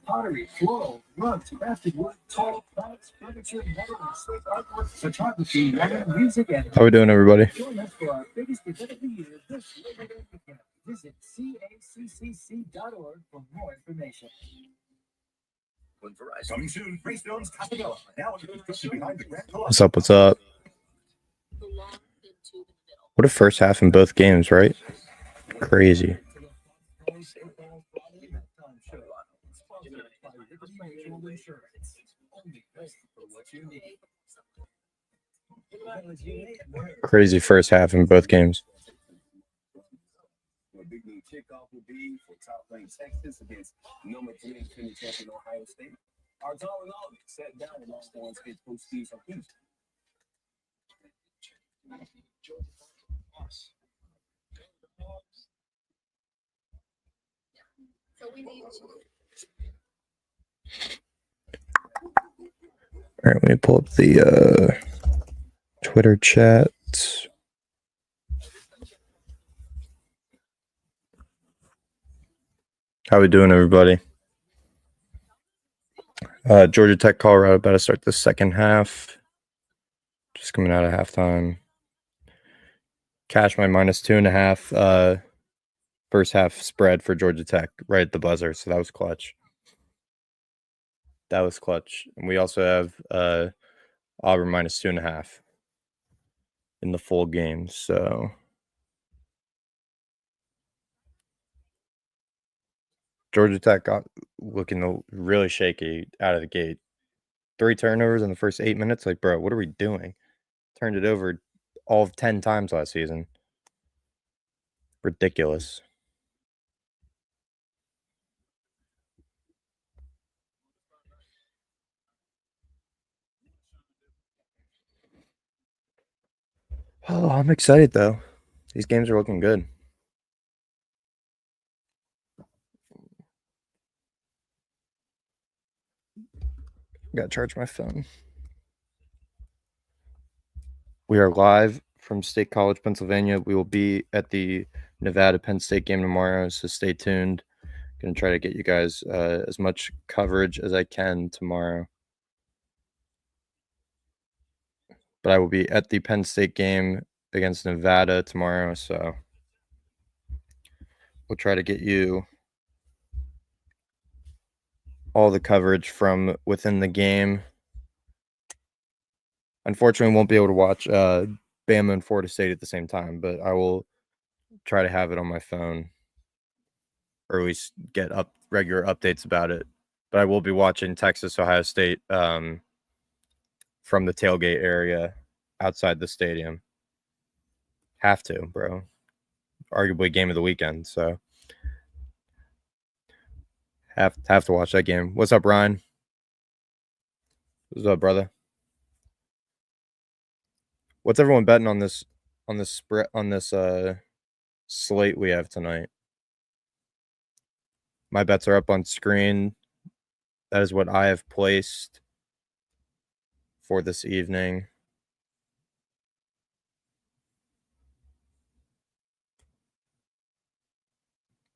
pottery, floral, rugs, crafted wood, tall plants, furniture, metal, and slate artwork, photography, writing, music, and how we doing, everybody? Join us for our biggest event of the year this Labor Day weekend. Visit caccc.org for more information. Coming soon, Greystone's Casanova. Now behind the Grand Colo. What's up? What's up? What a first half in both games, right? Crazy. Crazy first half in both games. Big new kickoff will be for top-ranked Texas against number 3 defending champion Ohio State. Our Watchalong sat down with Longhorns head coach Steve from Houston. All right, let me pull up the Twitter chat. How we doing, everybody? Georgia Tech, Colorado, about to start the second half. Just coming out of halftime. Cash my -2.5 first half spread for Georgia Tech right at the buzzer, so that was clutch. That was clutch. And we also have Auburn -2.5 in the full game, so Georgia Tech got looking really shaky out of the gate. 3 turnovers in the first 8 minutes. Like, bro, what are we doing? Turned it over all of 10 times last season. Ridiculous. Oh, I'm excited, though. These games are looking good. Gotta charge my phone. We are live from State College, Pennsylvania. We will be at the Nevada-Penn State game tomorrow, so stay tuned. Going to try to get you guys as much coverage as I can tomorrow. But I will be at the Penn State game against Nevada tomorrow, so we'll try to get you all the coverage from within the game. Unfortunately, won't be able to watch Bama and Florida State at the same time, but I will try to have it on my phone, or at least get regular updates about it. But I will be watching Texas, Ohio State from the tailgate area outside the stadium. Have to, bro. Arguably game of the weekend, so have to watch that game. What's up, Ryan? What's up, brother? What's everyone betting on this spread on this slate we have tonight? My bets are up on screen. That is what I have placed for this evening.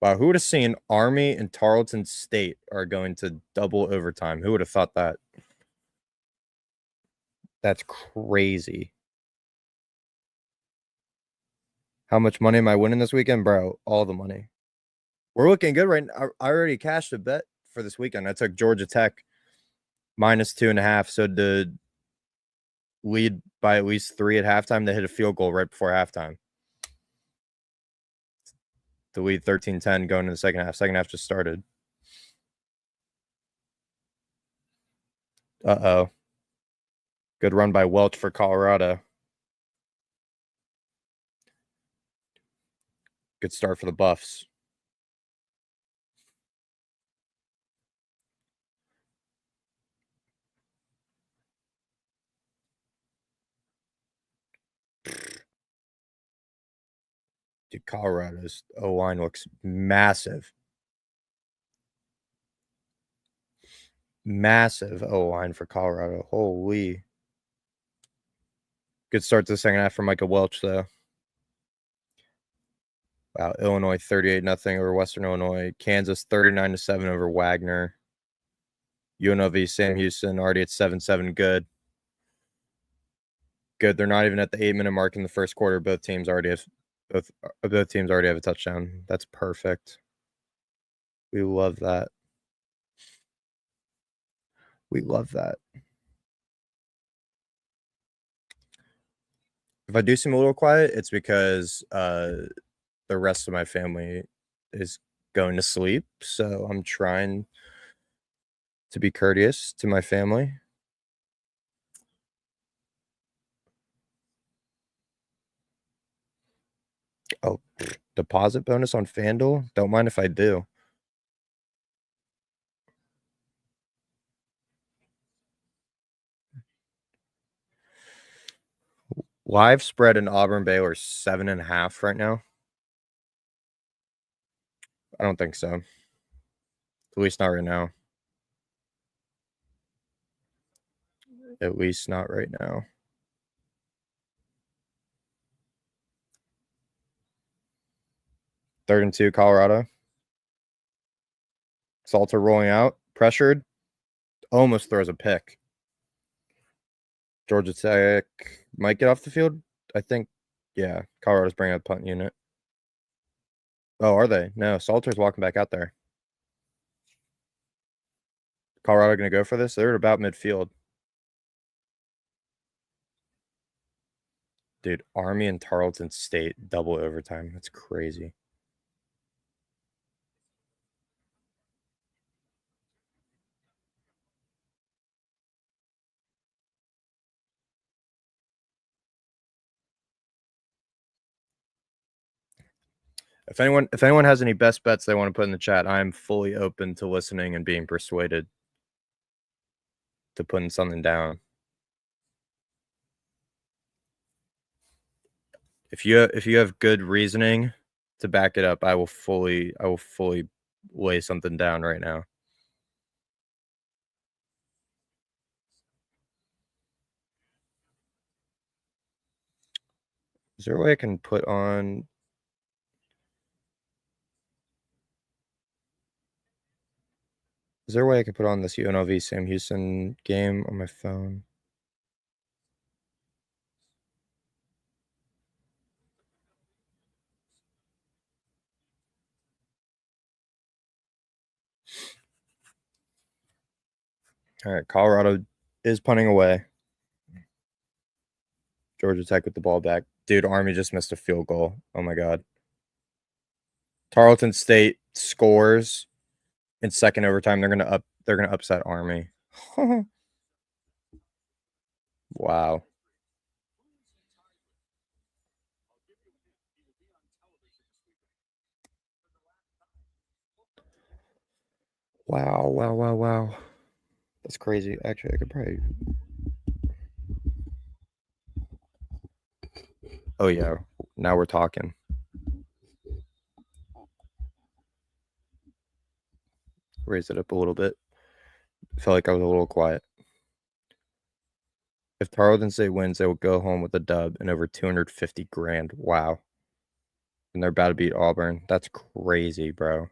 Wow, who would have seen Army and Tarleton State are going to double overtime? Who would have thought that? That's crazy. How much money am I winning this weekend, bro? All the money. We're looking good right now. I already cashed a bet for this weekend. I took Georgia Tech -2.5. So to lead by at least 3 at halftime, they hit a field goal right before halftime. To lead 13-10 going into the second half. Second half just started. Uh-oh. Good run by Welch for Colorado. Good start for the Buffs. Dude, Colorado's O-line looks massive. Massive O-line for Colorado. Holy. Good start to the second half for Micah Welch, though. Wow, Illinois 38-0 over Western Illinois. Kansas 39-7 over Wagner. UNLV, Sam Houston, already at 7-7. Good. Good. They're not even at the 8-minute mark in the first quarter. Both teams already have a touchdown. That's perfect. We love that. We love that. If I do seem a little quiet, it's because the rest of my family is going to sleep. So I'm trying to be courteous to my family. Oh, deposit bonus on FanDuel? Don't mind if I do. Live spread in Auburn Baylor 7.5 right now. I don't think so. At least not right now. At least not right now. Third and 2, Colorado. Salter rolling out, pressured, almost throws a pick. Georgia Tech might get off the field. I think, yeah, Colorado's bringing up punt unit. Oh, are they? No, Salter's walking back out there. Colorado going to go for this? They're at about midfield. Dude, Army and Tarleton State double overtime. That's crazy. If anyone has any best bets they want to put in the chat, I am fully open to listening and being persuaded to putting something down. If you have good reasoning to back it up, I will fully lay something down right now. Is there a way I can put on? Is there a way I can put on this UNLV Sam Houston game on my phone? All right, Colorado is punting away. Georgia Tech with the ball back. Dude, Army just missed a field goal. Oh my God. Tarleton State scores in second overtime. They're gonna upset Army. Wow. Wow. That's crazy. Actually, I could probably. Oh yeah. Now we're talking. Raise it up a little bit. Felt like I was a little quiet. If Tarleton State wins, they will go home with a dub and over 250 grand. Wow. And they're about to beat Auburn. That's crazy, bro.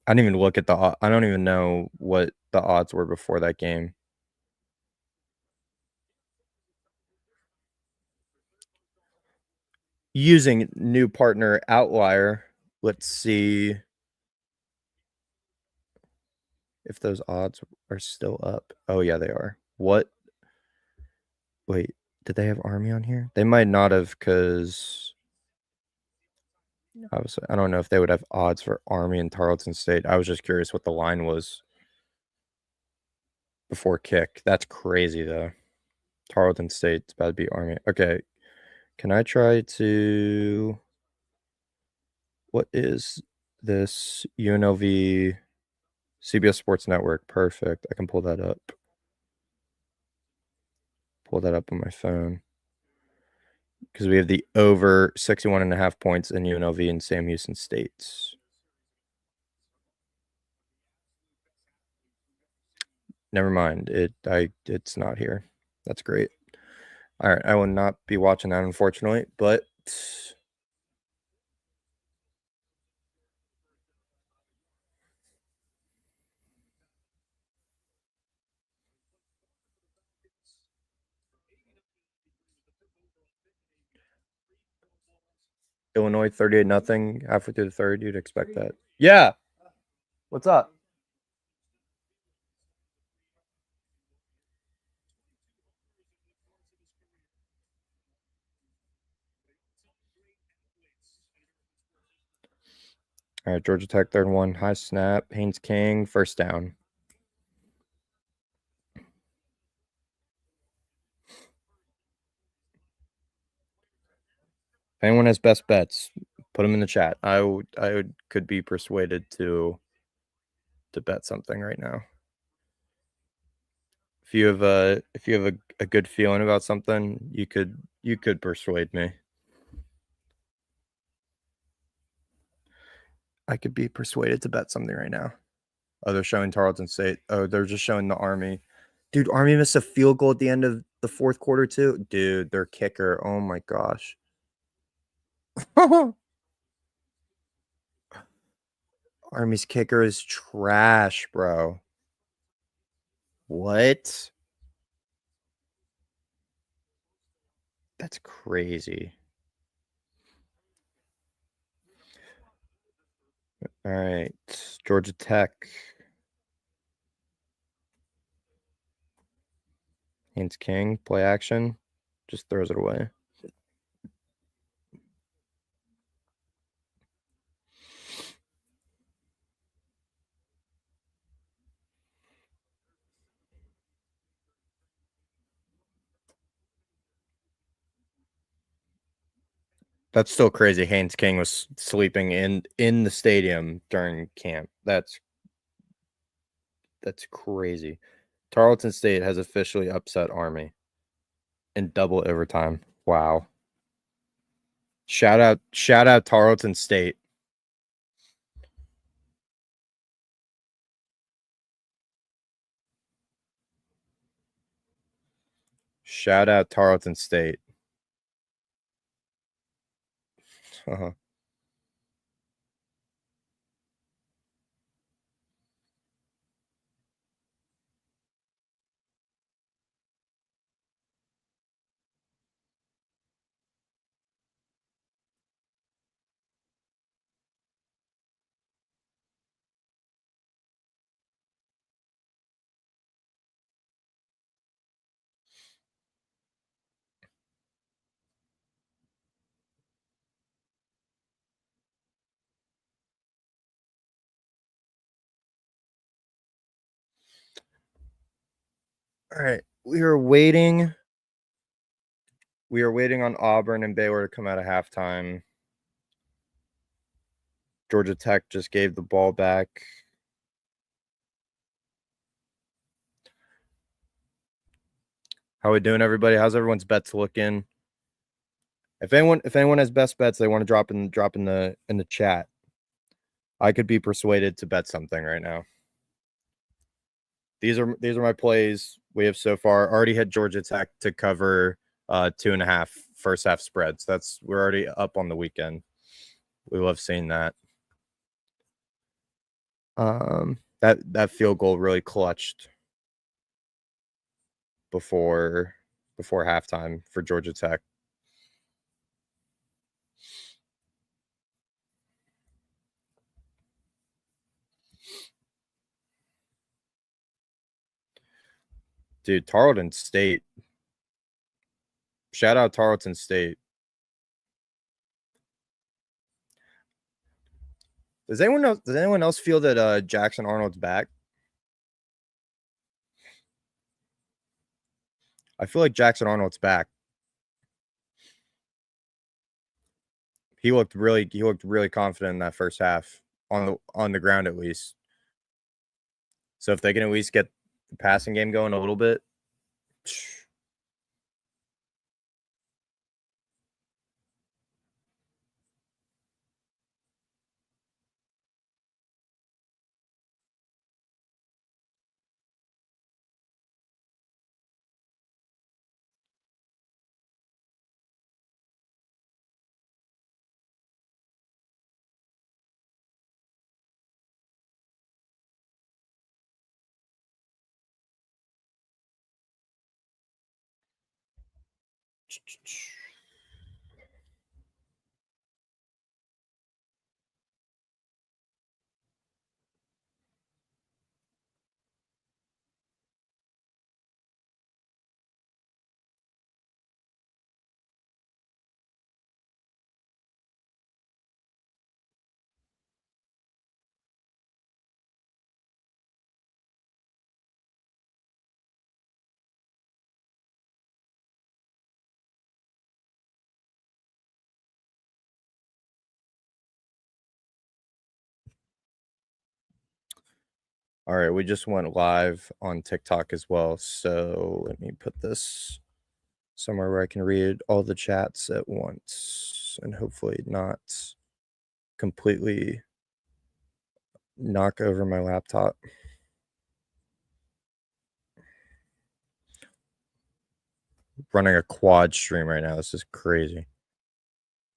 I didn't even look at I don't even know what the odds were before that game. Using new partner Outlier, let's see if those odds are still up. Oh yeah, they are. What? Wait, did they have Army on here? They might not have, because obviously I don't know if they would have odds for Army and Tarleton State. I was just curious what the line was before kick. That's crazy though. Tarleton State's about to be Army. Okay, can I try to? What is this UNLV CBS Sports Network? Perfect. I can pull that up. Pull that up on my phone. Because we have the over 61.5 points in UNLV and Sam Houston States. Never mind. It's not here. That's great. All right. I will not be watching that, unfortunately, but Illinois 38-0 halfway through the third. You'd expect that. Yeah. What's up? All right, Georgia Tech, third and 1. High snap. Haynes King, first down. If anyone has best bets, put them in the chat. Could be persuaded to bet something right now. If you have a good feeling about something, you could persuade me. I could be persuaded to bet something right now. Oh, they're showing Tarleton State. Oh, they're just showing the Army. Dude, Army missed a field goal at the end of the fourth quarter too. Dude, their kicker. Oh my gosh. Army's kicker is trash, bro. What? That's crazy. All right. Georgia Tech. Haynes King, play action. Just throws it away. That's still crazy. Haynes King was sleeping in the stadium during camp. That's crazy. Tarleton State has officially upset Army in double overtime. Wow. Shout out Tarleton State. Shout out Tarleton State. Uh-huh. All right. We are waiting on Auburn and Baylor to come out of halftime. Georgia Tech just gave the ball back. How we doing, everybody? How's everyone's bets looking? If anyone has best bets they want to drop in the chat, I could be persuaded to bet something right now. These are my plays we have so far. Already hit Georgia Tech to cover 2.5 first half spreads. We're already up on the weekend. We love seeing that. That field goal really clutched before halftime for Georgia Tech. Dude, Tarleton State. Shout out Tarleton State. Does anyone else feel that Jackson Arnold's back? I feel like Jackson Arnold's back. He looked really confident in that first half on the ground at least. So if they can at least get the passing game going a little bit. All right, we just went live on TikTok as well. So let me put this somewhere where I can read all the chats at once and hopefully not completely knock over my laptop. Running a quad stream right now. This is crazy.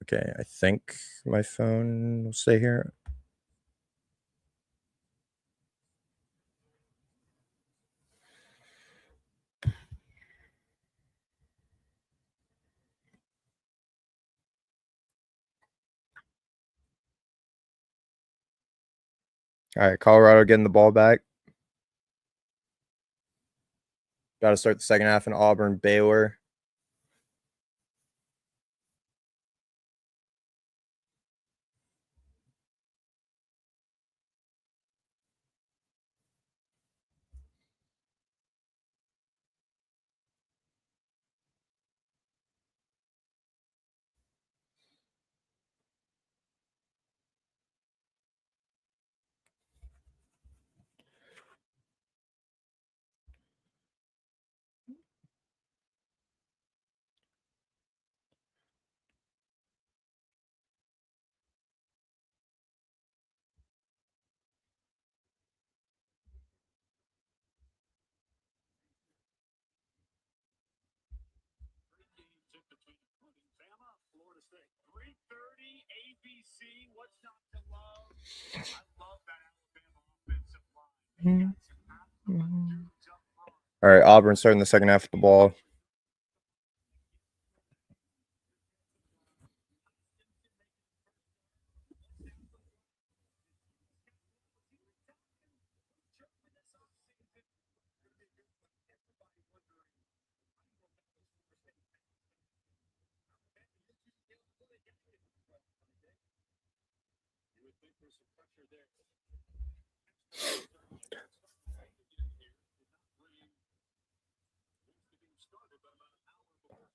Okay, I think my phone will stay here. All right, Colorado getting the ball back. Got to start the second half in Auburn, Baylor. All right, Auburn starting the second half with the ball.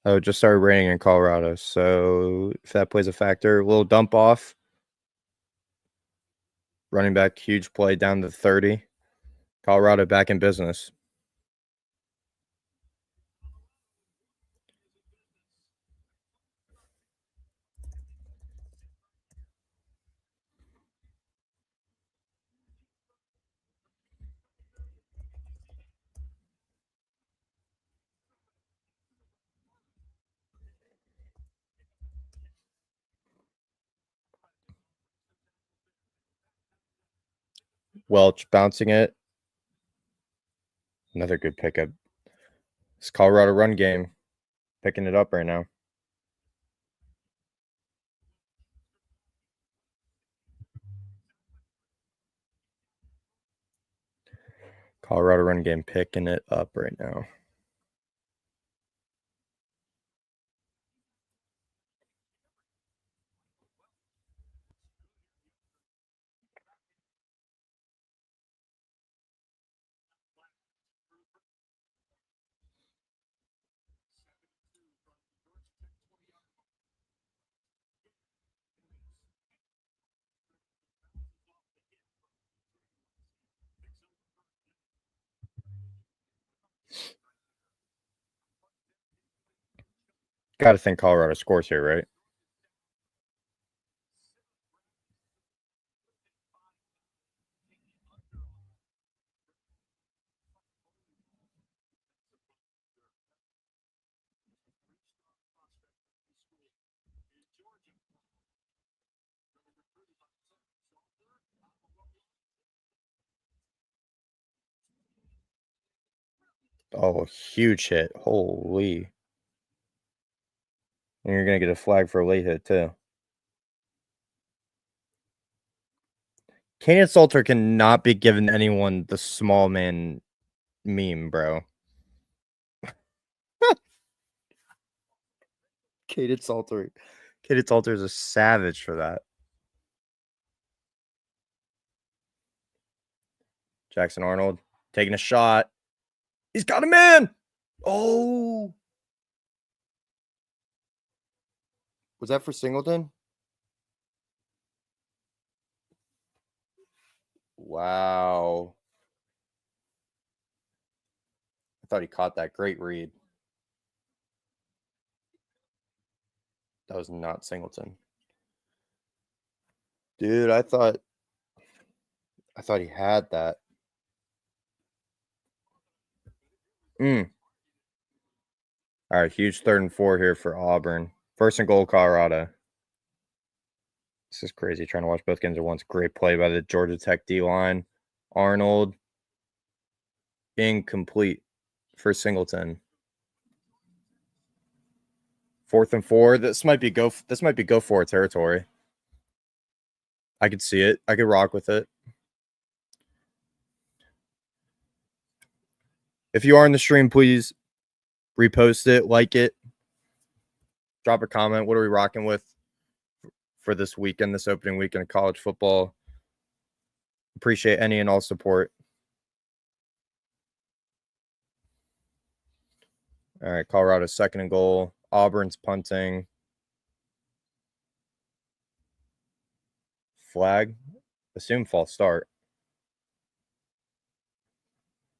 Oh, it just started raining in Colorado. So if that plays a factor, a little dump off. Running back, huge play down to 30. Colorado back in business. Welch bouncing it. Another good pickup. It's Colorado run game. Picking it up right now. Colorado run game picking it up right now. Got to think Colorado scores here, right? Oh, huge hit. Holy. And you're going to get a flag for a late hit, too. Kaden Salter cannot be giving anyone the small man meme, bro. Kaden Salter. Kaden Salter is a savage for that. Jackson Arnold taking a shot. He's got a man. Oh. Was that for Singleton? Wow. thought he caught that. Great read. That was not Singleton. Dude, I thought he had that. All right, huge 3rd and 4 here for Auburn. 1st and goal, Colorado. This is crazy trying to watch both games at once. Great play by the Georgia Tech D-line. Arnold. Incomplete for Singleton. 4th and 4. This might be go for it territory. I could see it. I could rock with it. If you are in the stream, please repost it, like it, drop a comment. What are we rocking with for this weekend, this opening weekend of college football? Appreciate any and all support. All right, Colorado 2nd and goal. Auburn's punting. Flag. Assume false start.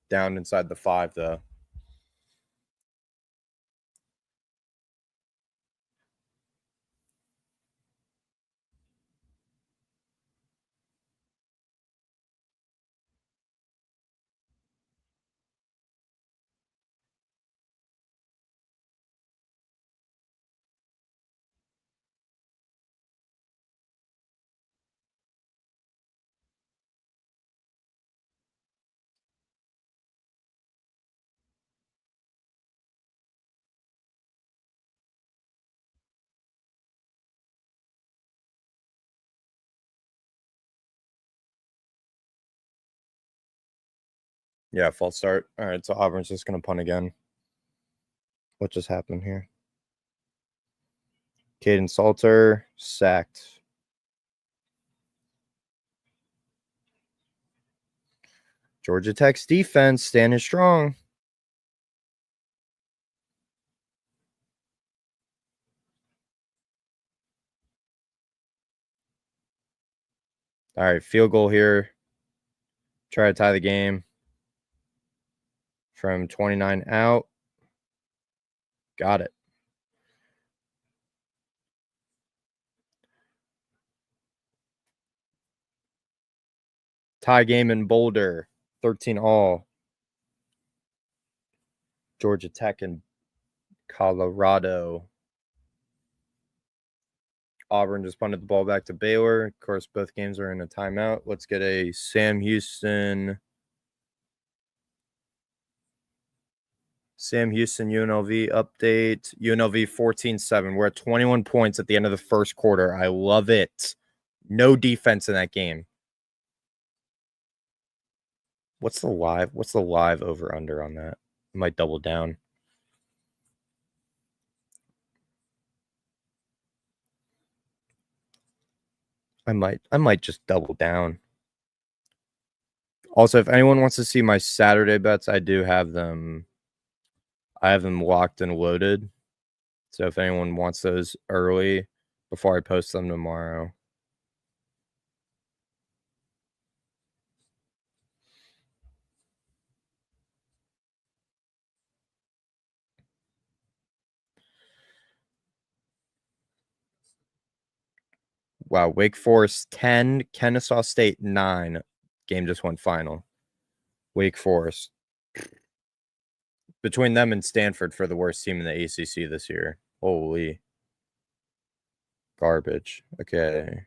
Down inside the 5, though. Yeah, false start. All right, so Auburn's just going to punt again. What just happened here? Caden Salter sacked. Georgia Tech's defense standing strong. All right, field goal here. Try to tie the game from 29 out. Got it. Tie game in Boulder. 13 all. Georgia Tech and Colorado. Auburn just punted the ball back to Baylor. Of course, both games are in a timeout. Let's get a Sam Houston UNLV update. UNLV 14-7. We're at 21 points at the end of the first quarter. I love it. No defense in that game. What's the live over under on that? I might double down. I might just double down. Also, if anyone wants to see my Saturday bets, I do have them. I have them locked and loaded. So if anyone wants those early before I post them tomorrow. Wow, Wake Forest 10, Kennesaw State 9. Game just went final. Wake Forest. Between them and Stanford for the worst team in the ACC this year. Holy. Garbage. Okay.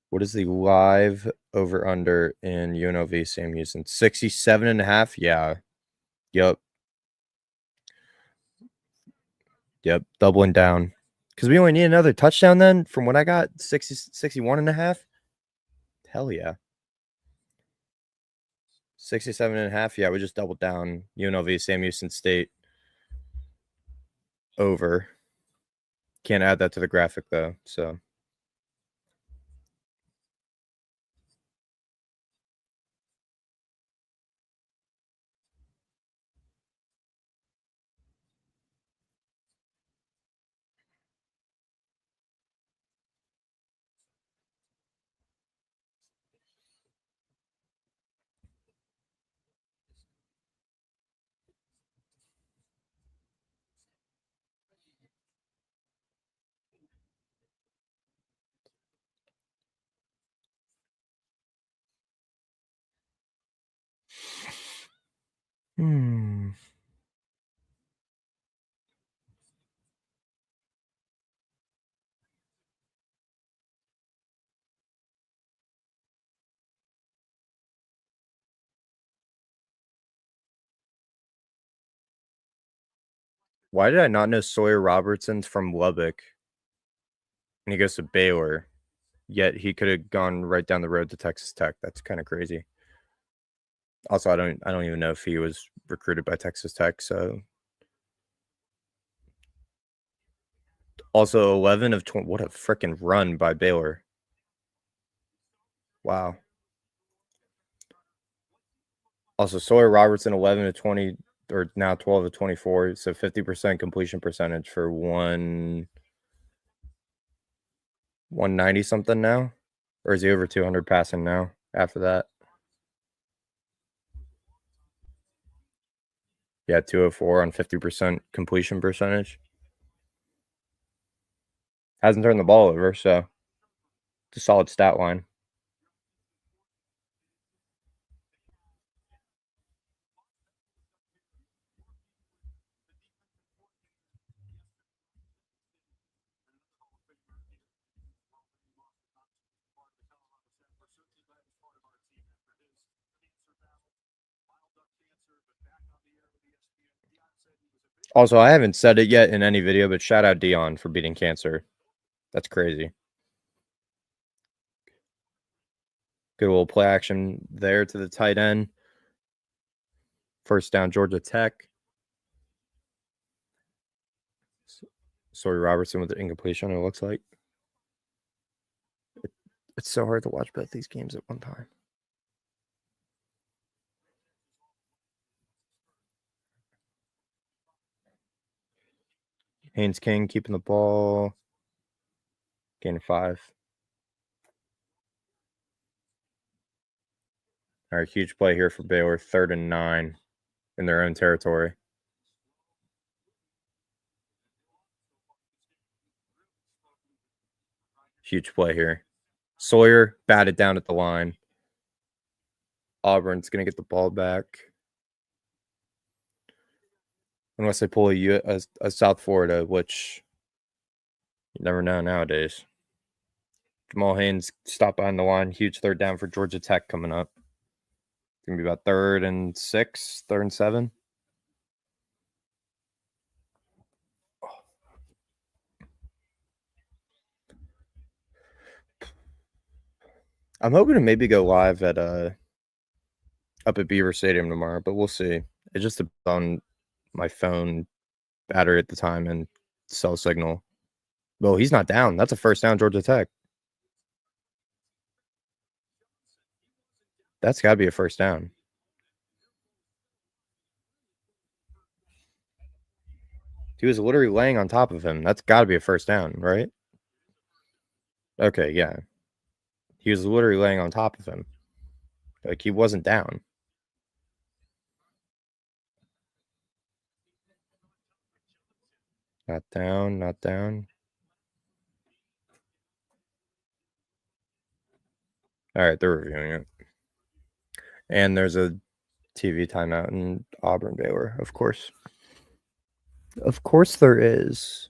What is the live over under in UNLV Sam Houston? 67.5? Yeah. Yep. Doubling down. Because we only need another touchdown then from what I got. 61.5? Hell yeah. 67.5. Yeah, we just doubled down. UNLV Sam Houston State over. Can't add that to the graphic though. So Why did I not know Sawyer Robertson's from Lubbock? And he goes to Baylor, yet he could have gone right down the road to Texas Tech. That's kind of crazy. Also, I don't even know if he was recruited by Texas Tech. So, also 11 of 20. What a freaking run by Baylor! Wow. Also, Sawyer Robertson 11 to 20, or now 12 to 24. So 50% completion percentage for 190 something now, or is he over 200 passing now? After that, yeah, 204 on 50% completion percentage. Hasn't turned the ball over, so it's a solid stat line. Also, I haven't said it yet in any video, but shout out Dion for beating cancer. That's crazy. Good little play action there to the tight end. First down, Georgia Tech. Sawyer Robertson with the incompletion, it looks like. It's so hard to watch both these games at one time. Haynes King keeping the ball. Gain of 5. All right, huge play here for Baylor. 3rd and 9 in their own territory. Huge play here. Sawyer batted down at the line. Auburn's going to get the ball back. Unless they pull a South Florida, which you never know nowadays. Jamal Haynes stopped behind the line. Huge 3rd down for Georgia Tech coming up. It's going to be about 3rd and 6, 3rd and 7. I'm hoping to maybe go live at up at Beaver Stadium tomorrow, but we'll see. It just depends on my phone battery at the time and cell signal. Well, he's not down. That's a first down, Georgia Tech. That's got to be a first down. He was literally laying on top of him. That's got to be a first down, right? Okay, yeah. He was literally laying on top of him. Like, he wasn't down. Not down, not down. All right, they're reviewing it. And there's a TV timeout in Auburn Baylor, of course. Of course there is.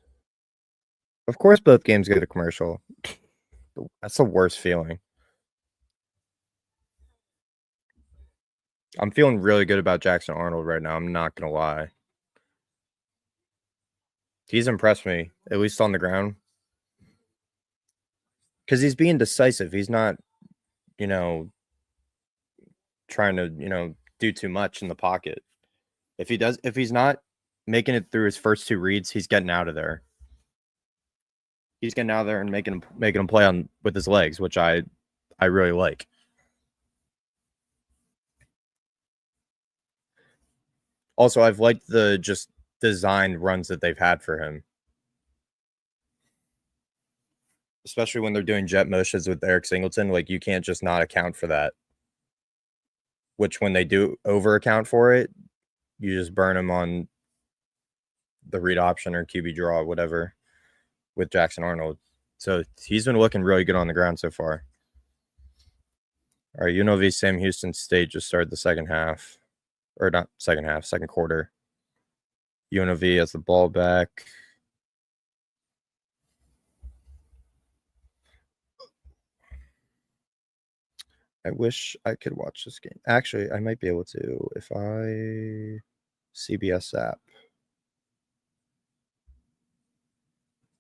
Of course both games go to commercial. That's the worst feeling. I'm feeling really good about Jackson Arnold right now. I'm not going to lie. He's impressed me, at least on the ground. Because he's being decisive. He's not, trying to, do too much in the pocket. If he's not making it through his first 2 reads, he's getting out of there. He's getting out of there and making him play on with his legs, which I really like. Also, I've liked the just designed runs that they've had for him. Especially when they're doing jet motions with Eric Singleton, like you can't just not account for that. Which when they do over account for it, you just burn them on the read option or QB draw, whatever, with Jackson Arnold. So he's been looking really good on the ground so far. All right, UNLV Sam Houston State just started the second half. or not second half, second quarter. UNLV has the ball back. I wish I could watch this game. Actually, I might be able to if I CBS app.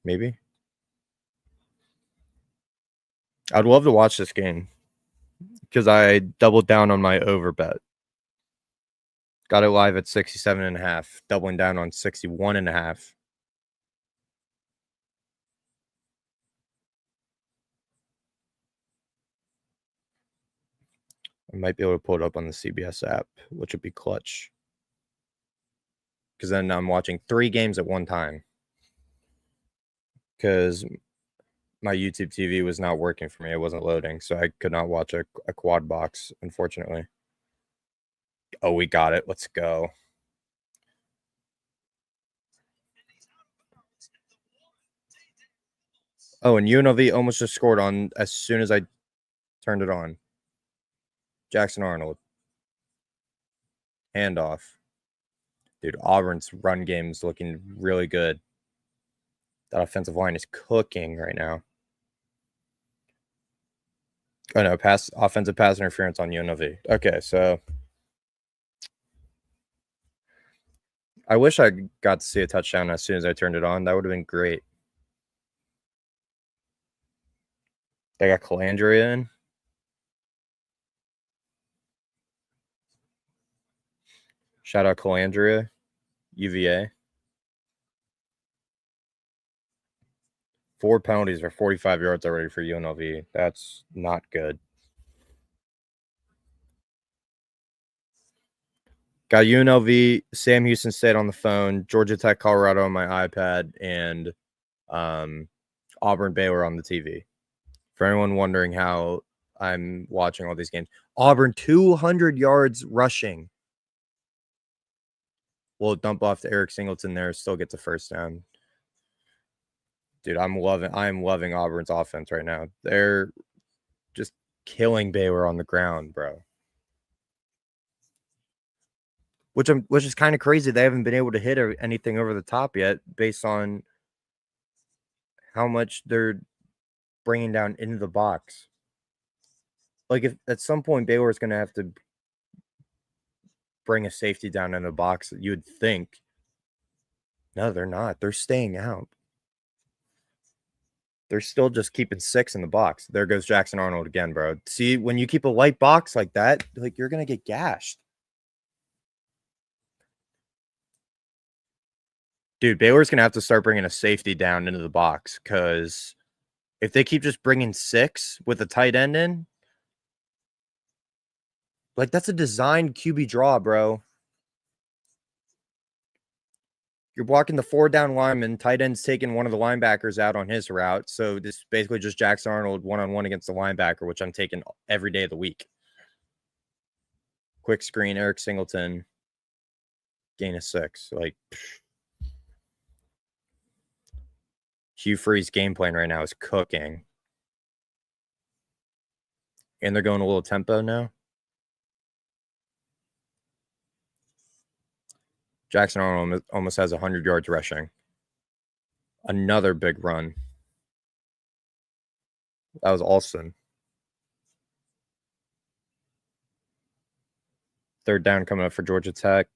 Maybe. I'd love to watch this game because I doubled down on my over bet. Got it live at 67.5, doubling down on 61.5. I might be able to pull it up on the CBS app, which would be clutch. Because then I'm watching 3 games at one time. Because my YouTube TV was not working for me. It wasn't loading, so I could not watch a quad box, unfortunately. Oh, we got it. Let's go. Oh, and UNLV almost just scored on as soon as I turned it on. Jackson Arnold. Handoff. Dude, Auburn's run game is looking really good. That offensive line is cooking right now. Oh, no, offensive pass interference on UNLV. Okay, so I wish I got to see a touchdown as soon as I turned it on. That would have been great. They got Calandria in. Shout out Calandria, UVA. 4 penalties for 45 yards already for UNLV. That's not good. Got UNLV, Sam Houston State on the phone, Georgia Tech, Colorado on my iPad, and Auburn, Baylor on the TV. For anyone wondering how I'm watching all these games, Auburn 200 yards rushing. We'll dump off to Eric Singleton there, still gets a first down. Dude, I'm loving Auburn's offense right now. They're just killing Baylor on the ground, bro. Which is kind of crazy. They haven't been able to hit anything over the top yet, based on how much they're bringing down into the box. Like, if at some point Baylor is going to have to bring a safety down in the box, you would think. No, they're not. They're staying out. They're still just keeping 6 in the box. There goes Jackson Arnold again, bro. See, when you keep a light box like that, like, you're going to get gashed. Dude, Baylor's going to have to start bringing a safety down into the box, because if they keep just bringing 6 with a tight end in, like, that's a designed QB draw, bro. You're blocking the 4 down lineman. Tight end's taking one of the linebackers out on his route. So this is basically just Jackson Arnold one-on-one against the linebacker, which I'm taking every day of the week. Quick screen, Eric Singleton. Gain of 6. Like, Hugh Free's game plan right now is cooking. And they're going a little tempo now. Jackson Arnold almost has 100 yards rushing. Another big run. That was Alston. Third down coming up for Georgia Tech.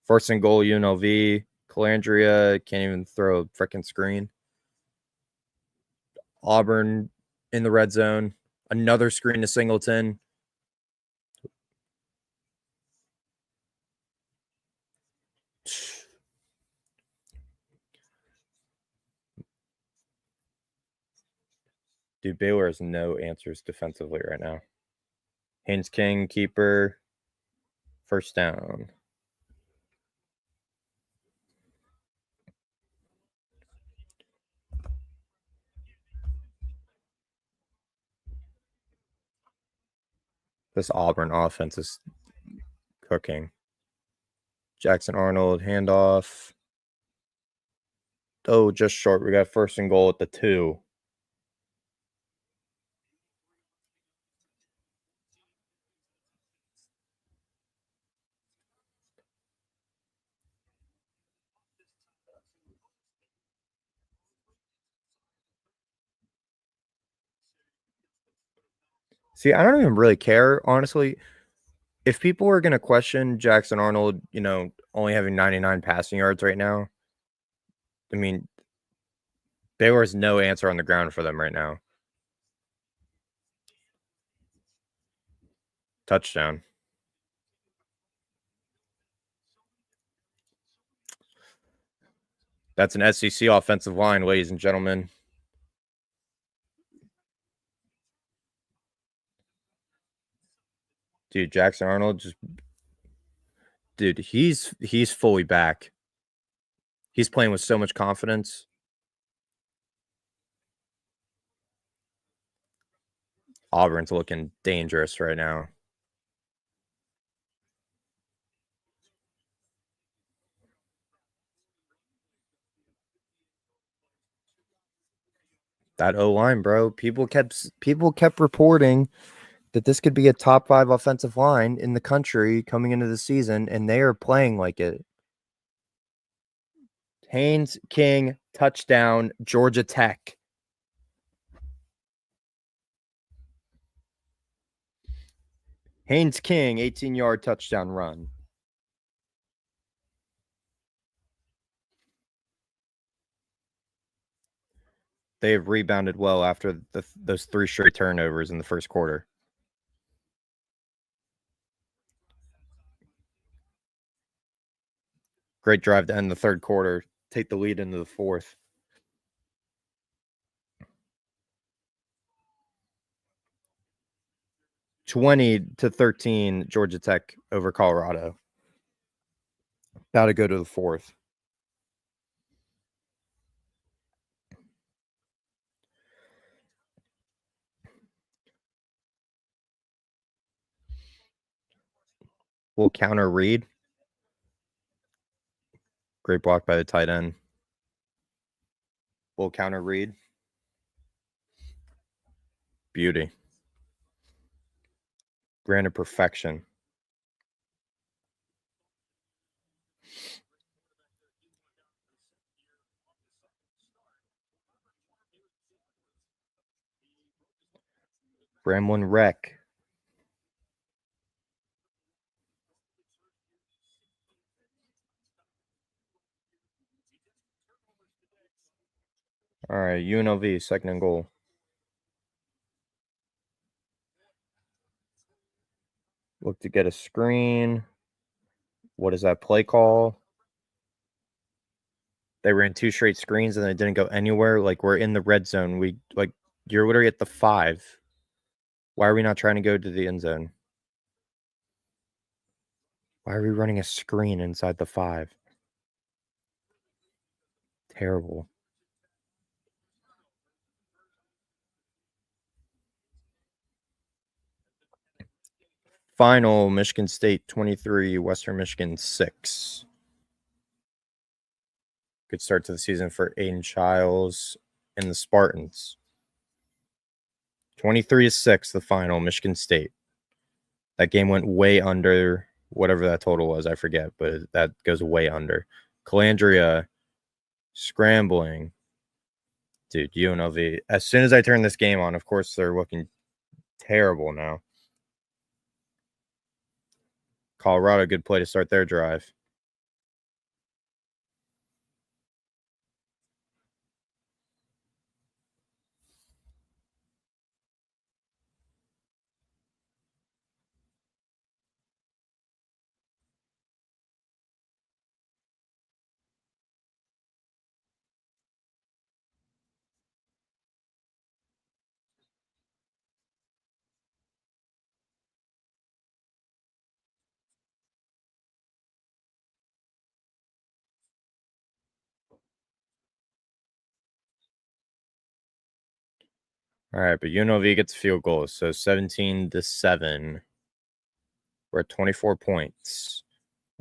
First and goal, UNLV. Calandria can't even throw a freaking screen. Auburn in the red zone. Another screen to Singleton. Dude, Baylor has no answers defensively right now. Haynes King, keeper. First down. This Auburn offense is cooking. Jackson Arnold, handoff. Oh, just short. We got first and goal at the 2. See, I don't even really care, honestly. If people are going to question Jackson Arnold, only having 99 passing yards right now, I mean, Baylor has no answer on the ground for them right now. Touchdown. That's an SEC offensive line, ladies and gentlemen. Dude, Jackson Arnold he's fully back. He's playing with so much confidence. Auburn's looking dangerous right now. That O-line, bro. People kept reporting that this could be a top 5 offensive line in the country coming into the season, and they are playing like it. Haynes King, touchdown, Georgia Tech. Haynes King, 18-yard touchdown run. They have rebounded well after those 3 straight turnovers in the first quarter. Great drive to end the third quarter. Take the lead into the fourth. 20-13, Georgia Tech over Colorado. About to go to the fourth. We'll counter Reed. Great block by the tight end. We'll counter Reed. Beauty. Granted perfection. Gremlin wreck. All right, UNLV, second and goal. Look to get a screen. What is that play call? They ran 2 straight screens and they didn't go anywhere. Like, we're in the red zone. You're literally at the 5. Why are we not trying to go to the end zone? Why are we running a screen inside the 5? Terrible. Final, Michigan State 23, Western Michigan 6. Good start to the season for Aiden Childs and the Spartans. 23-6, the final, Michigan State. That game went way under whatever that total was. I forget, but that goes way under. Calandria scrambling. Dude, UNLV. As soon as I turn this game on, of course, they're looking terrible now. Colorado, good play to start their drive. All right, but UNLV gets a field goal, so 17-7. We're at 24 points.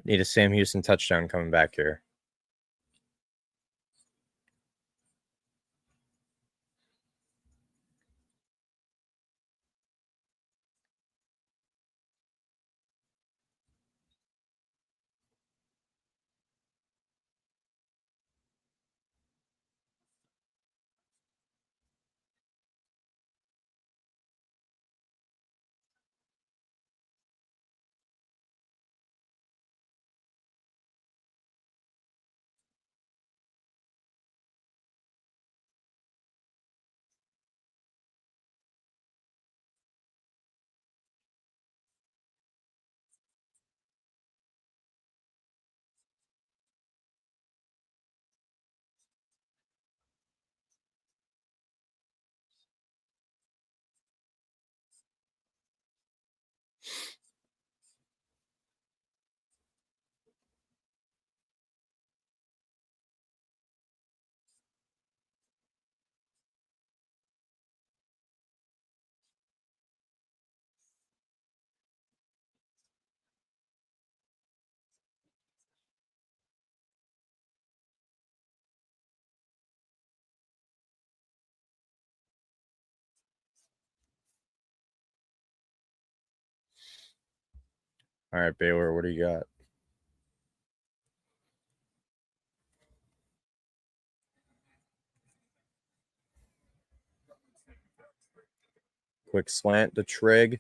Need a Sam Houston touchdown coming back here. All right, Baylor, what do you got? Quick slant to Trig.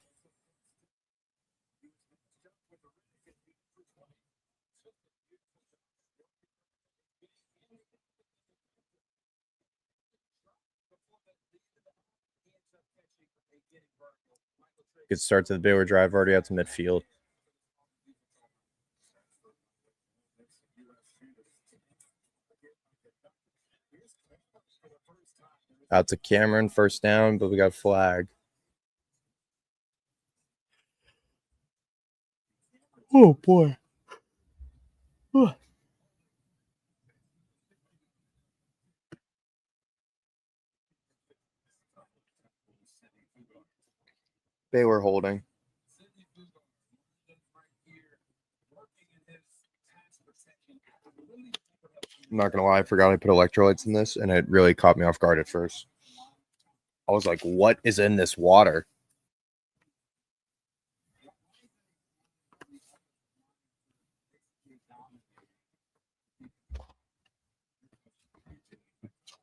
Good start to the Baylor drive, already out to midfield. Out to Cameron, first down, but we got a flag. Oh, boy. Baylor holding. I'm not going to lie, I forgot I put electrolytes in this, and it really caught me off guard at first. I was like, what is in this water?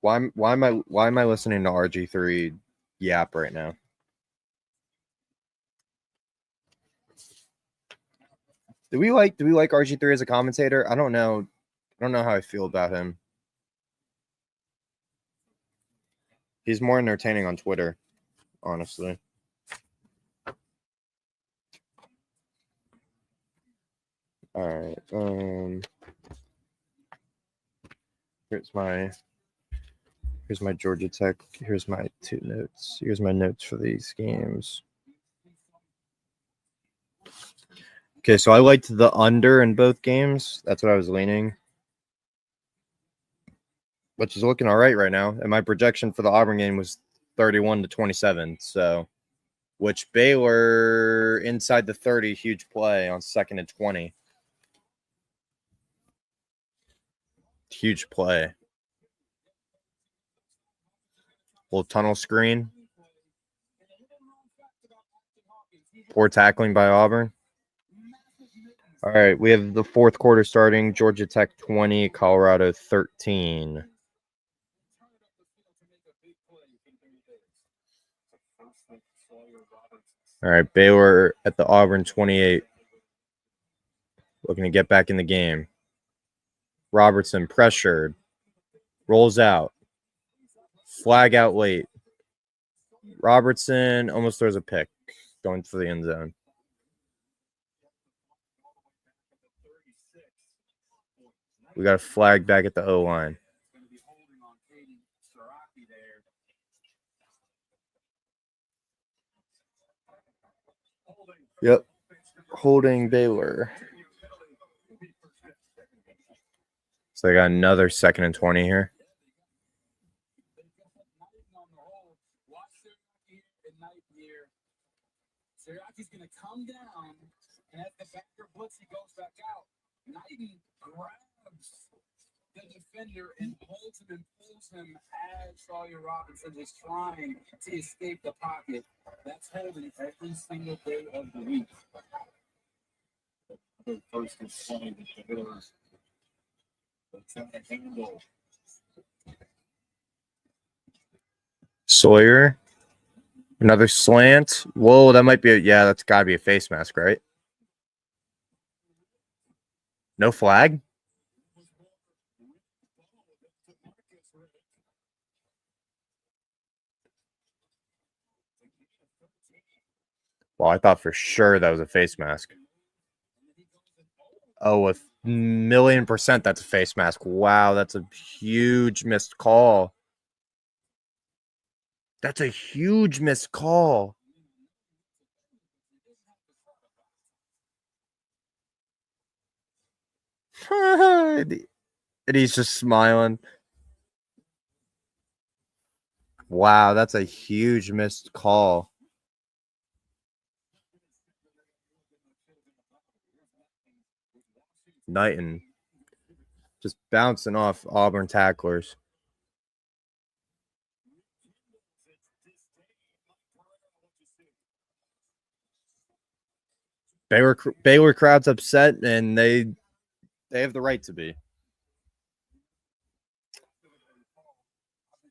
Why am I listening to RG3 yap right now? Do we like RG3 as a commentator? I don't know. I don't know how I feel about him. He's more entertaining on Twitter, honestly. All right. Here's my Georgia Tech. Here's my 2 notes. Here's my notes for these games. Okay, so I liked the under in both games. That's what I was leaning, which is looking all right now. And my projection for the Auburn game was 31-27. So, which Baylor inside the 30, huge play on 2nd and 20. Huge play. Little tunnel screen. Poor tackling by Auburn. All right, we have the 4th quarter starting. Georgia Tech 20, Colorado 13. All right, Baylor at the Auburn 28. Looking to get back in the game. Robertson pressured. Rolls out. Flag out late. Robertson almost throws a pick going for the end zone. We got a flag back at the O-line. Yep. Holding Baylor. So they got another 2nd and 20 here. Siraki's going to come down, and as the backer blitz, he goes back out. Knighton grabs the defender and holds him and pulls him as Sawyer Robinson is trying to escape the pocket. That's holding every single day of the week. The first and 20 with the Baylor's. Sawyer. Another slant. Whoa, that might be that's got to be a face mask, right? No flag? Well, I thought for sure that was a face mask. Oh, 1,000,000% that's a face mask. Wow, that's a huge missed call. That's a huge missed call. And he's just smiling. Wow, that's a huge missed call. Knighton just bouncing off Auburn tacklers. Baylor crowd's upset, and they have the right to be.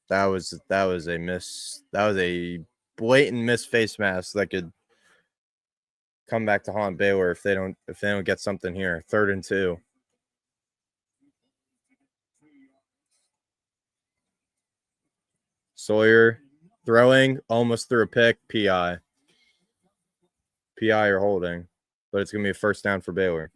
That was a miss. That was a blatant miss face mask that could come back to haunt Baylor if they don't get something here. 3rd and 2. Sawyer throwing, almost threw a pick. PI or holding, but it's gonna be a first down for Baylor.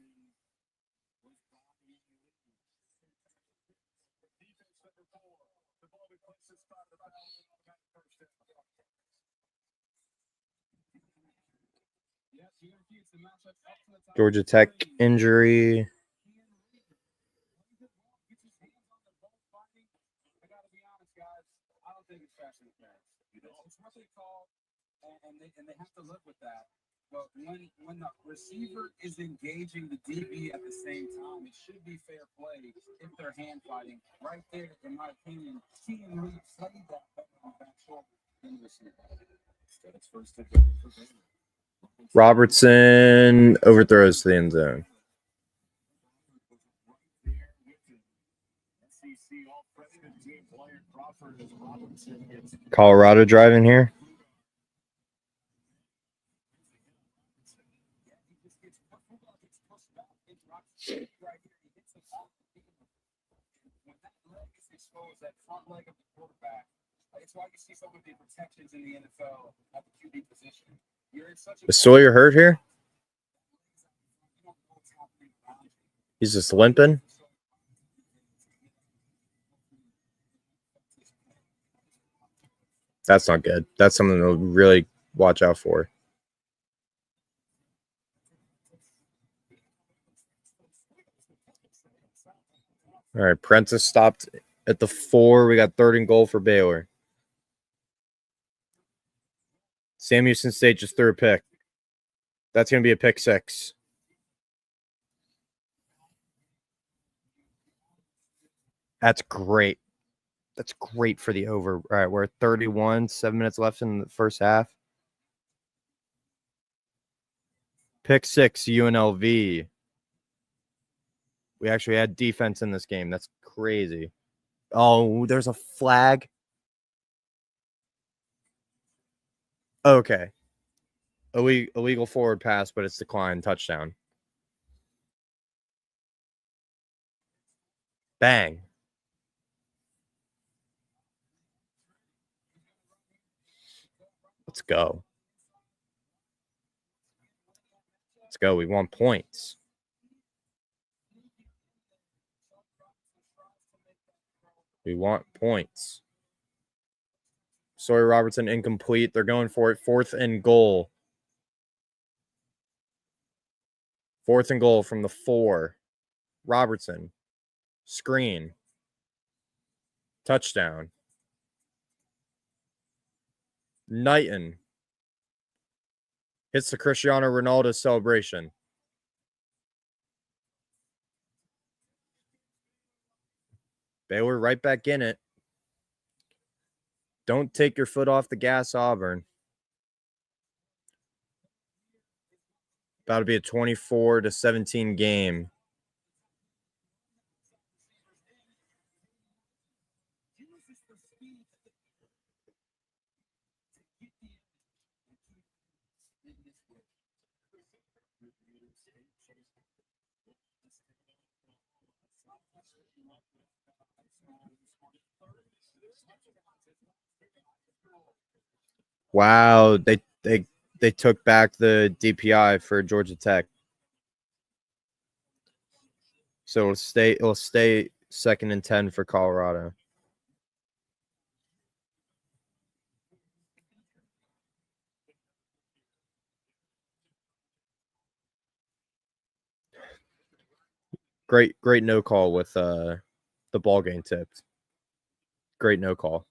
Georgia Tech injury. I gotta be honest, guys. I don't think it's fast and fast. It's what they call, and they have to live with that. But when the receiver is engaging the DB at the same time, it should be fair play if they're hand fighting. Right there, in my opinion, Kean Lee played that better on the back shoulder than the receiver. It's first and 30 for Baylor. Robertson overthrows to the end zone. Colorado driving here. That front leg of the quarterback. It's why you see some of the protections in the NFL at the QB position. You're in such a Is Sawyer hurt here? He's just limping. That's not good. That's something to really watch out for. All right, Prentice stopped at the 4. We got 3rd and goal for Baylor. Sam Houston State just threw a pick. That's going to be a pick 6. That's great. That's great for the over. All right, we're at 31, 7 minutes left in the first half. Pick 6, UNLV. We actually had defense in this game. That's crazy. Oh, there's a flag. Okay. Illegal forward pass, but it's declined. Touchdown. Bang. Let's go. Let's go. We want points. We want points. Sawyer Robertson incomplete. They're going for it. 4th and goal. 4th and goal from the 4. Robertson. Screen. Touchdown. Knighton. Hits the Cristiano Ronaldo celebration. Baylor right back in it. Don't take your foot off the gas, Auburn. About to be a 24-17 game. Wow, they took back the DPI for Georgia Tech. So it'll stay 2nd and 10 for Colorado. Great no call with the ball game tipped. Great no call.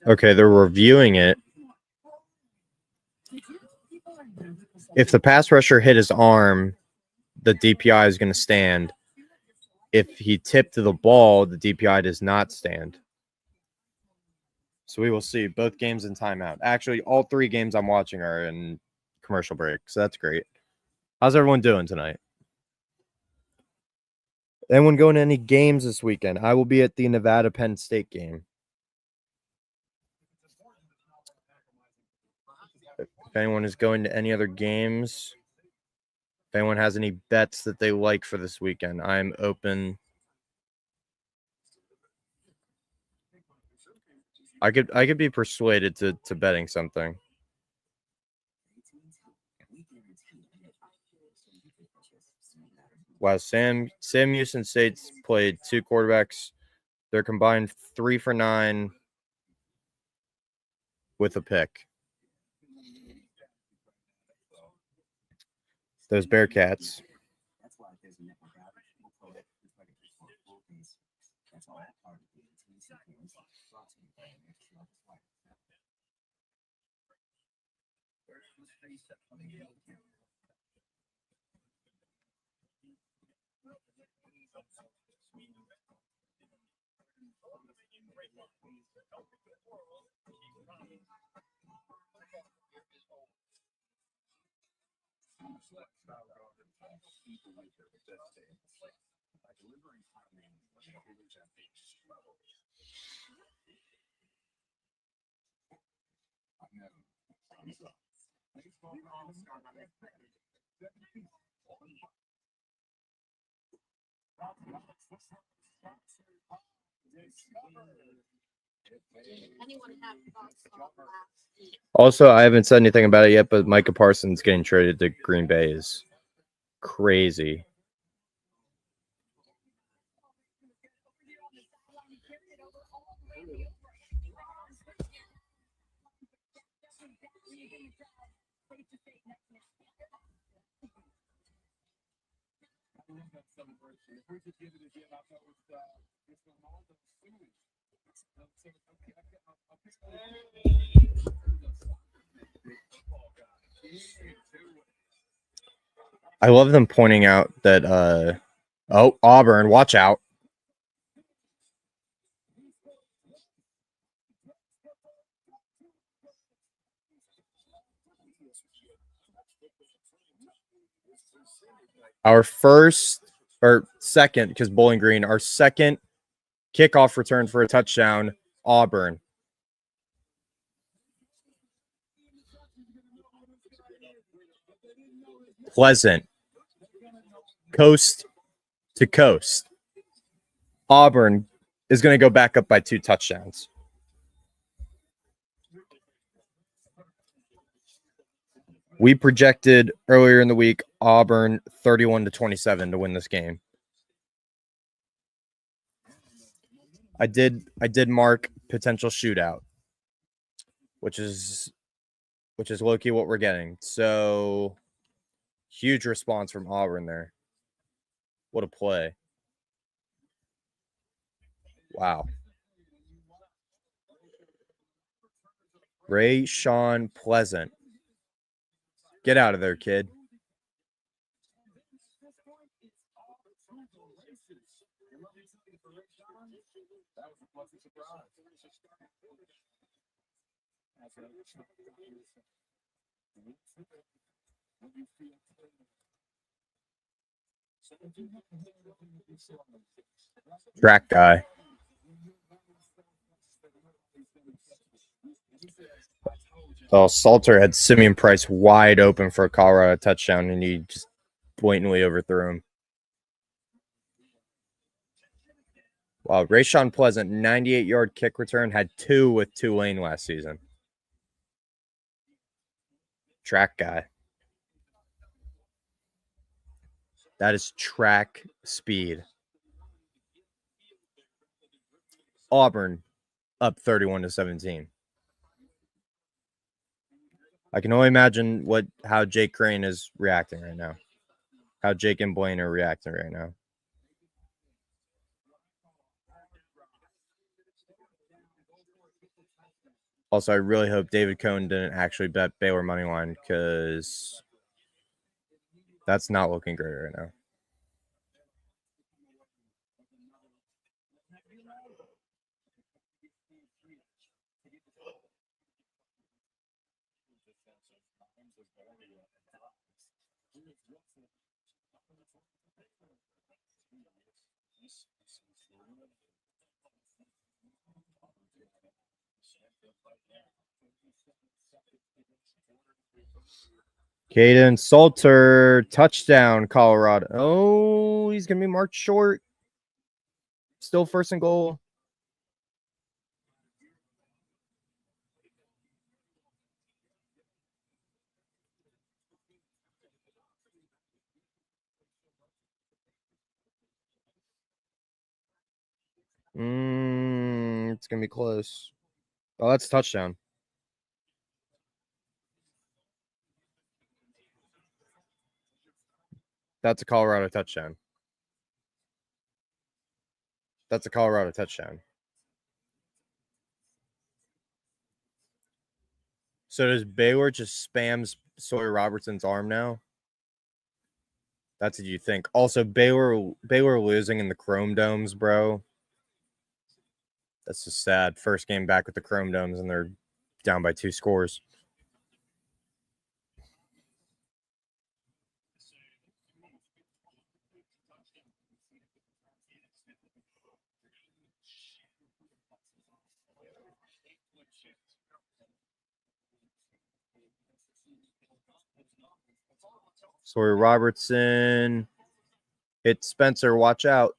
Okay, they're reviewing it. If the pass rusher hit his arm, the DPI is going to stand. If he tipped the ball, the DPI does not stand. So we will see. Both games in timeout. Actually, all 3 games I'm watching are in commercial break, so that's great. How's everyone doing tonight? Anyone going to any games this weekend? I will be at the Nevada Penn State game. If anyone is going to any other games, if anyone has any bets that they like for this weekend, I'm open. I could be persuaded to betting something. Wow, Sam Houston State's played 2 quarterbacks. They're combined 3 for 9 with a pick. Those Bearcats. Also, I haven't said anything about it yet, but Micah Parsons getting traded to Green Bay is crazy. I love them pointing out that Auburn, watch out. Our first or second, because Bowling Green, our second kickoff return for a touchdown, Auburn. Pleasant. Coast to coast. Auburn is going to go back up by 2 touchdowns. We projected earlier in the week Auburn 31-27 to win this game. I did mark potential shootout, which is low-key what we're getting. So huge response from Auburn there. What a play. Wow. Ray Sean Pleasant. Get out of there, kid. Track guy. Oh, Salter had Simeon Price wide open for a Colorado touchdown, and he just blatantly overthrew him. Wow, Rayshon Pleasant, 98-yard kick return, had 2 with Tulane last season. Track guy. That is track speed. Auburn up 31-17. I can only imagine how Jake Crane is reacting right now. How Jake and Blaine are reacting right now. Also, I really hope David Cohn didn't actually bet Baylor money line because that's not looking great right now. Caden Salter, touchdown, Colorado. Oh, he's going to be marked short. Still first and goal. It's going to be close. Oh, that's a touchdown. That's a Colorado touchdown. That's a Colorado touchdown. So does Baylor just spams Sawyer Robertson's arm now? That's what you think. Also, Baylor losing in the Chrome Domes, bro. That's just sad. First game back with the Chrome Domes, and they're down by 2 scores. Sawyer Robertson hit Spencer. Watch out.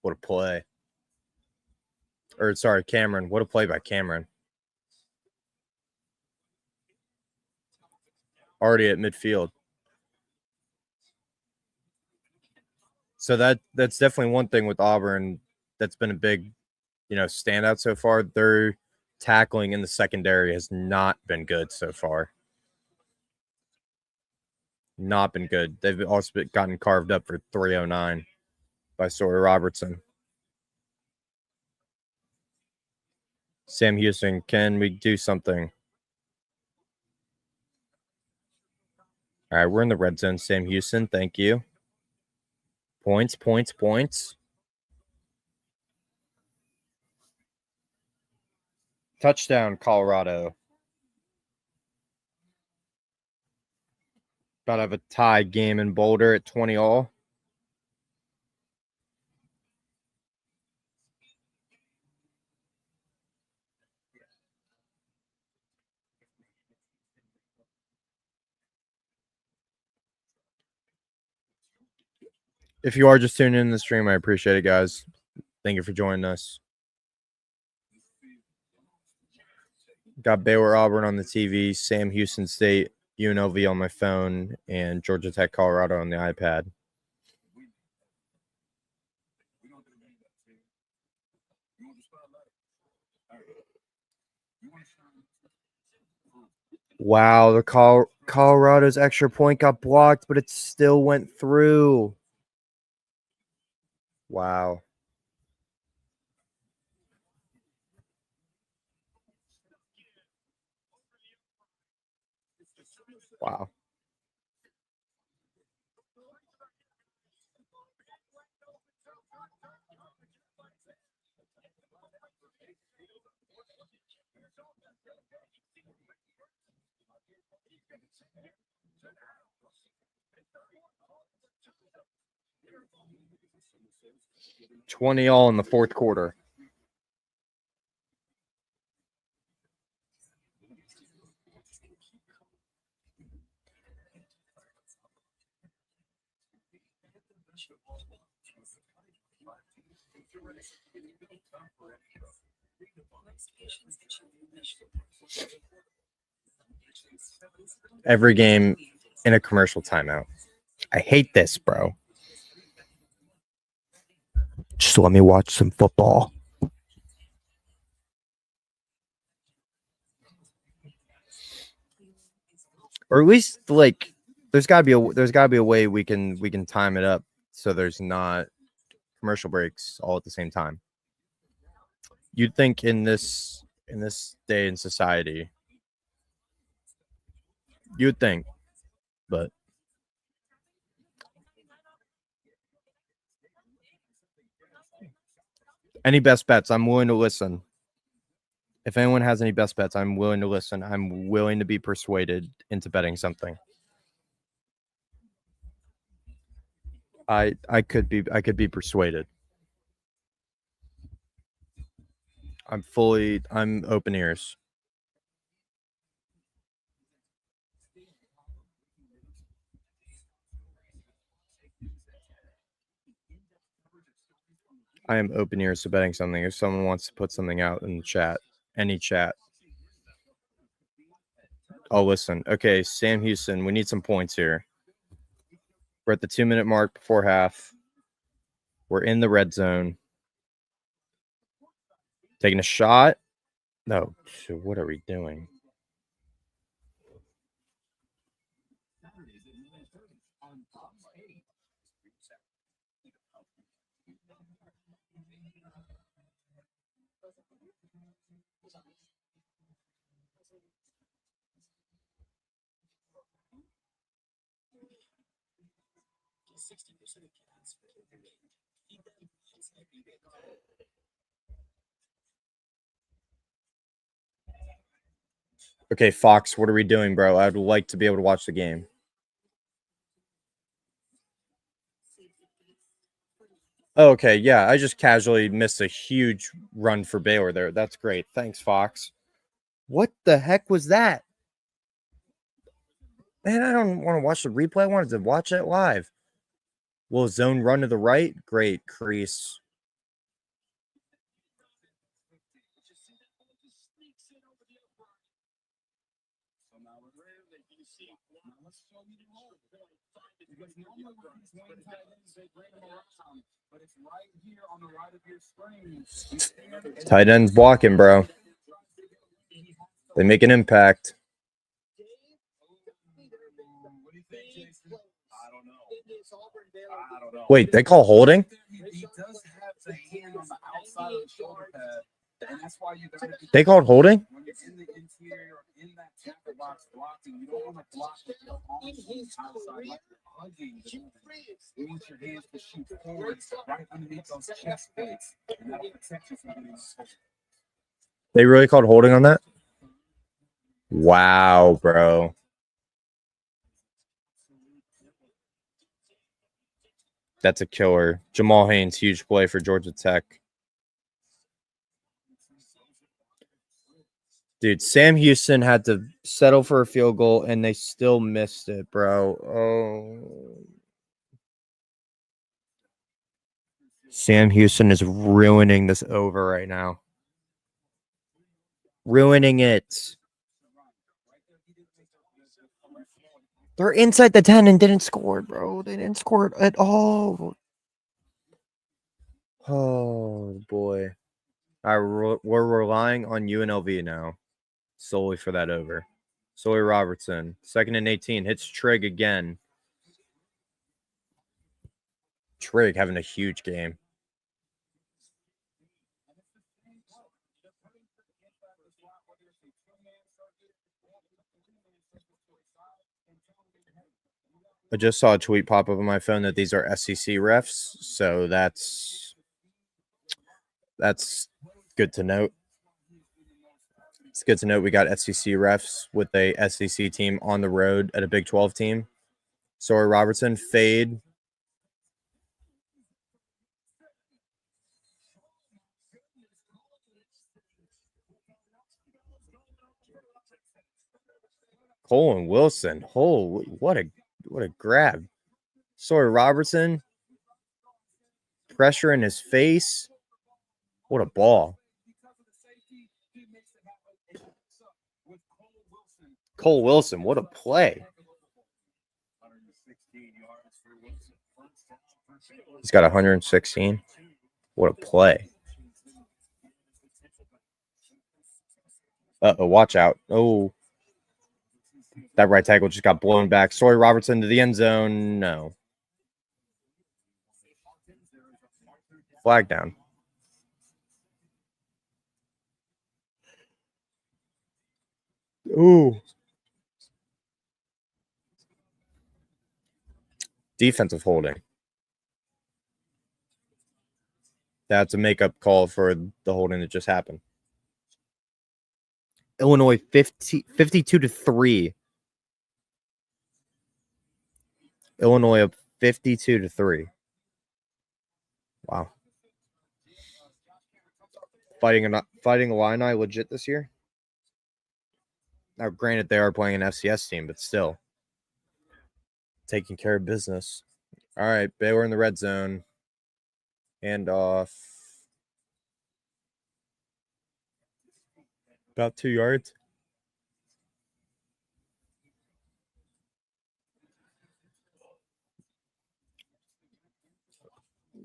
What a play. Or, sorry, Cameron. What a play by Cameron. Already at midfield. So that's definitely one thing with Auburn that's been a big, standout so far. Their tackling in the secondary has not been good so far. Not been good. They've also gotten carved up for 309 by Sawyer Robertson. Sam Houston, can we do something? All right, we're in the red zone, Sam Houston. Thank you. Points. Touchdown, Colorado. About to have a tie game in Boulder at 20-all. If you are just tuning in the stream, I appreciate it, guys. Thank you for joining us. Got Baylor Auburn on the TV, Sam Houston State, UNLV on my phone, and Georgia Tech Colorado on the iPad. Wow, the Colorado's extra point got blocked, but it still went through. Wow. Wow. $20-all in the fourth quarter. Every game in a commercial timeout. I hate this, bro. Just let me watch some football. Or at least there's gotta be a way we can time it up so there's not commercial breaks all at the same time. You'd think in this day in society, you'd think, but any best bets, I'm willing to listen. If anyone has any best bets, I'm willing to listen. I'm willing to be persuaded into betting something. I could be persuaded. I'm open ears. I am open ears to betting something. If someone wants to put something out in the chat, any chat, I'll listen. Okay, Sam Houston, we need some points here. We're at the 2-minute mark before half. We're in the red zone. Taking a shot. No, so what are we doing? Okay, Fox, what are we doing, bro? I'd like to be able to watch the game. Oh, okay, yeah, I just casually missed a huge run for Baylor there. That's great. Thanks, Fox. What the heck was that? Man, I don't want to watch the replay. I wanted to watch it live. Will zone run to the right? Great, crease. Tight end's blocking, bro. They make an impact. Wait, they call holding? He does have the hand on the outside of the shoulder pad, and that's why you got to be. They called holding? When you're in the interior or in that tackle box blocking, you don't want to block with your arms on the outside like you're hugging the movement. You want your hands to shoot forward right underneath those chest plates, and that'll protect you from getting hit. They really called holding on that? Wow, bro. That's a killer. Jamal Haynes, huge play for Georgia Tech. Dude, Sam Houston had to settle for a field goal, and they still missed it, bro. Oh. Sam Houston is ruining this over right now. Ruining it. They're inside the 10 and didn't score, bro. They didn't score at all. Oh, boy. We're relying on UNLV now. Solely for that over. Sawyer Robertson. 2nd and 18. Hits Trigg again. Trigg having a huge game. I just saw a tweet pop up on my phone that these are SEC refs, so that's good to note. It's good to note we got SEC refs with a SEC team on the road at a Big 12 team. Sawyer Robertson, fade. Cole and Wilson. Holy, what a grab. Sawyer Robertson. Pressure in his face. What a ball. Cole Wilson, what a play. He's got 116. What a play. Uh-oh, watch out. Oh. That right tackle just got blown back. Sawyer Robertson to the end zone. No. Flag down. Ooh. Defensive holding. That's a makeup call for the holding that just happened. Illinois 52-3. Illinois up 52-3. Wow. Fighting Illini legit this year? Now, granted, they are playing an FCS team, but still. Taking care of business. All right, Baylor in the red zone. Hand off. About 2 yards.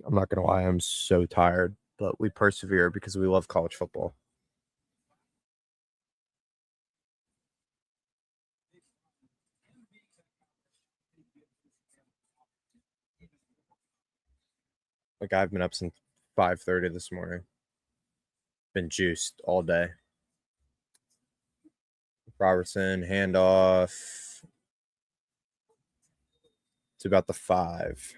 I'm not going to lie, I'm so tired, but we persevere because we love college football. Like, I've been up since 5:30 this morning. Been juiced all day. Robertson, handoff. It's about the 5.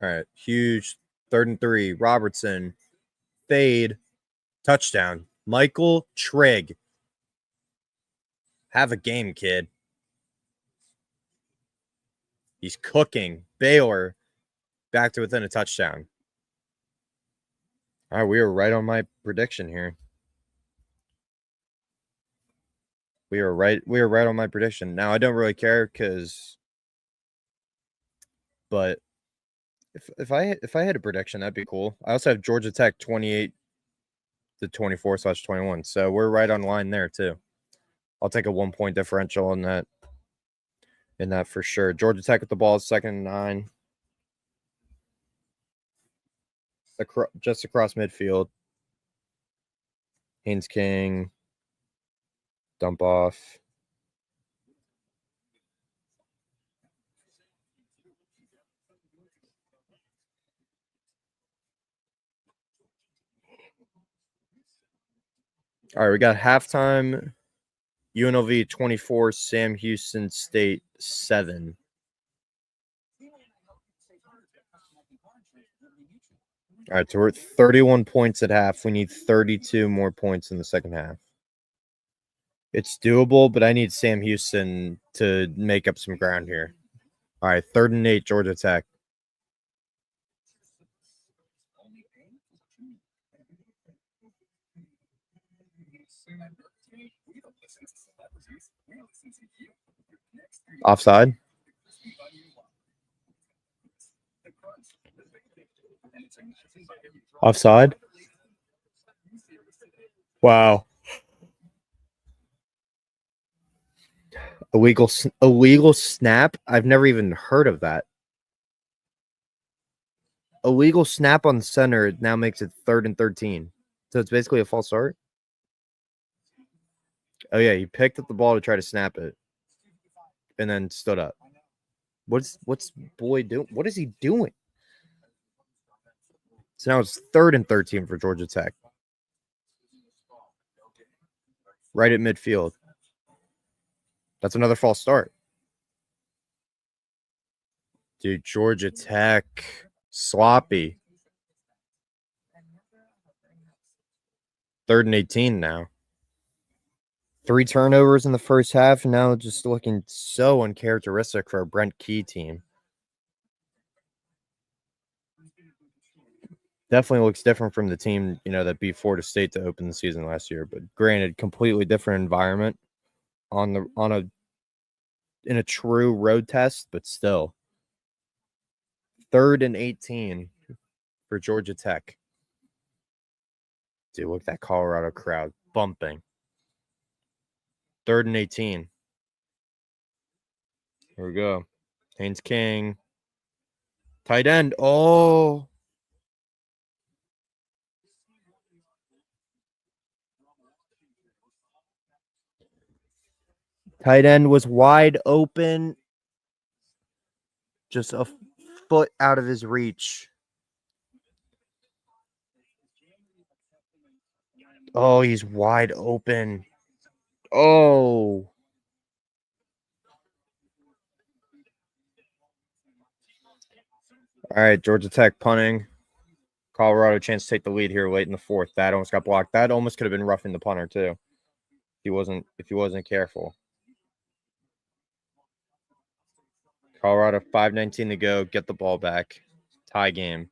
All right, huge 3rd and 3. Robertson, fade, touchdown. Michael Trigg. Have a game, kid. He's cooking. Baylor back to within a touchdown. All right, we are right on my prediction here. We are right on my prediction. Now, I don't really care but if I had a prediction, that'd be cool. I also have Georgia Tech 28-24/21. So we're right on line there too. I'll take a 1-point differential in that for sure. Georgia Tech with the ball is 2nd and 9. Just across midfield. Haynes King. Dump off. All right, we got halftime. UNLV 24, Sam Houston State 7. All right, so we're at 31 points at half. We need 32 more points in the second half. It's doable, but I need Sam Houston to make up some ground here. All right, 3rd and 8, Georgia Tech. Offside. Offside. Wow. Illegal snap? I've never even heard of that. Illegal snap on the center now makes it 3rd and 13. So it's basically a false start. Oh yeah, he picked up the ball to try to snap it, and then stood up. What's Boyd doing? What is he doing? So now it's 3rd and 13 for Georgia Tech. Right at midfield. That's another false start. Dude, Georgia Tech. Sloppy. 3rd and 18 now. 3 turnovers in the first half, and now just looking so uncharacteristic for a Brent Key team. Definitely looks different from the team, that beat Florida State to open the season last year. But granted, completely different environment in a true road test, but still. 3rd and 18 for Georgia Tech. Dude, look at that Colorado crowd bumping. 3rd and 18. Here we go. Haynes King. Tight end. Oh. Tight end was wide open. Just a foot out of his reach. Oh, he's wide open. Oh. All right, Georgia Tech punting. Colorado chance to take the lead here late in the 4th. That almost got blocked. That almost could have been roughing the punter too. If he wasn't careful. Colorado 5:19 to go. Get the ball back. Tie game.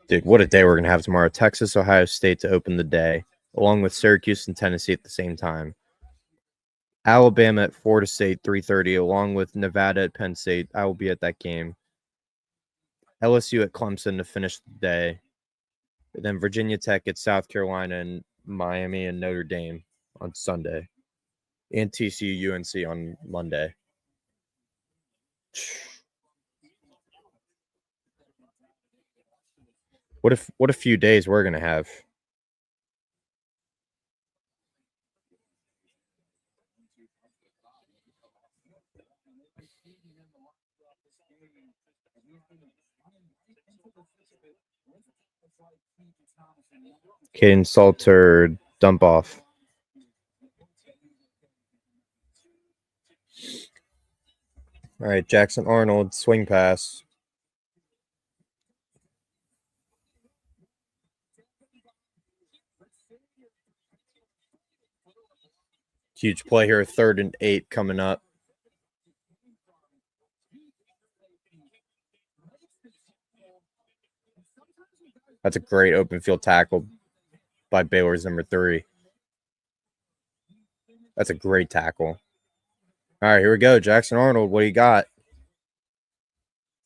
Dude, what a day we're going to have tomorrow. Texas, Ohio State to open the day, along with Syracuse and Tennessee at the same time. Alabama at Florida State, 3:30, along with Nevada at Penn State. I will be at that game. LSU at Clemson to finish the day. And then Virginia Tech at South Carolina and Miami and Notre Dame on Sunday. And TCU UNC on Monday. What a few days we're gonna have. Caden Salter dump off. All right, Jackson Arnold swing pass. Huge play here, 3rd and 8 coming up. That's a great open field tackle by Baylor's number 3. That's a great tackle. All right, here we go. Jackson Arnold, what do you got?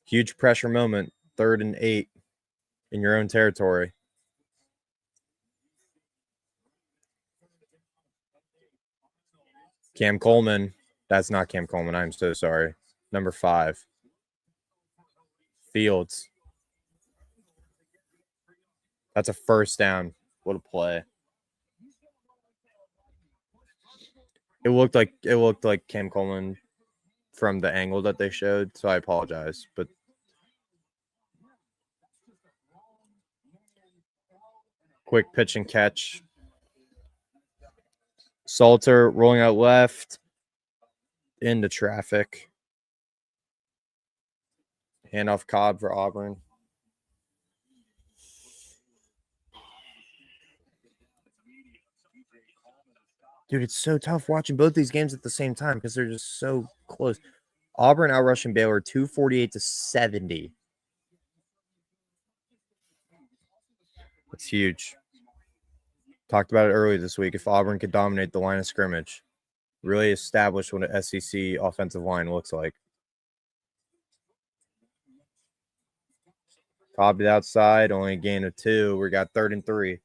Huge pressure moment, 3rd and 8 in your own territory. Cam Coleman. That's not Cam Coleman. I'm so sorry. Number 5. Fields. That's a 1st down. What a play. It looked like Cam Coleman from the angle that they showed, so I apologize. But quick pitch and catch. Salter rolling out left into traffic. Handoff Cobb for Auburn. Dude, it's so tough watching both these games at the same time because they're just so close. Auburn outrushing Baylor 248-70. That's huge. Talked about it earlier this week. If Auburn could dominate the line of scrimmage, really establish what an SEC offensive line looks like. Cobb outside, only a gain of 2. We got 3rd and 3.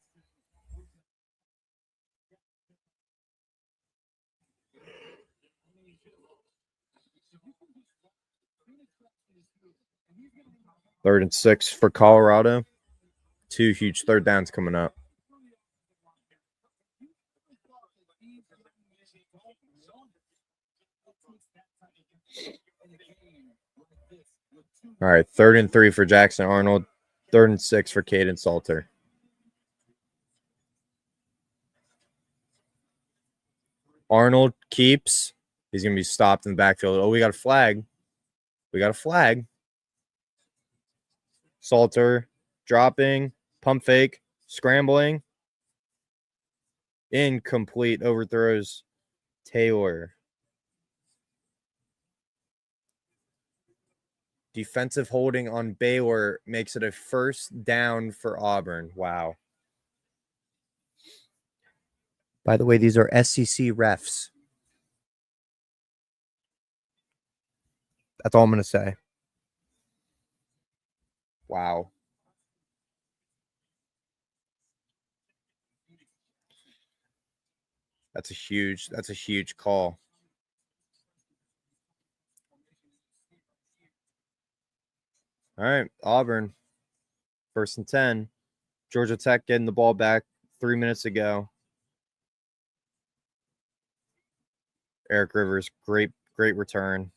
Third and 6 for Colorado. 2 huge 3rd downs coming up. All right, 3rd and 3 for Jackson Arnold. 3rd and 6 for Caden Salter. Arnold keeps. He's going to be stopped in the backfield. Oh, we got a flag. Salter dropping, pump fake, scrambling. Incomplete, overthrows Taylor. Defensive holding on Baylor makes it a 1st down for Auburn. Wow. By the way, these are SEC refs. That's all I'm going to say. Wow. That's a huge call. All right, Auburn. 1st and 10. Georgia Tech getting the ball back 3 minutes ago. Eric Rivers, great return.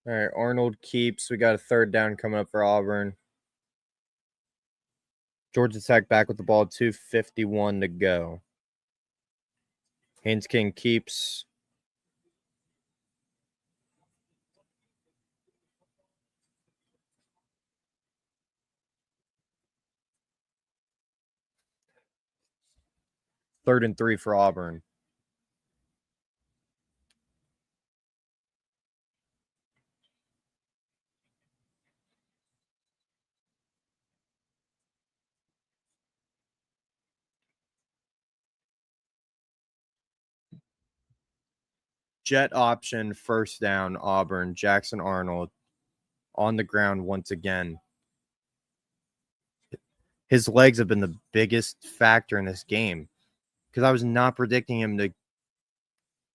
All right, Arnold keeps. We got a 3rd down coming up for Auburn. Georgia Tech back with the ball, 2:51 to go. Haynes King keeps. Third and 3 for Auburn. Jet option, 1st down, Auburn. Jackson Arnold on the ground once again. His legs have been the biggest factor in this game because I was not predicting him to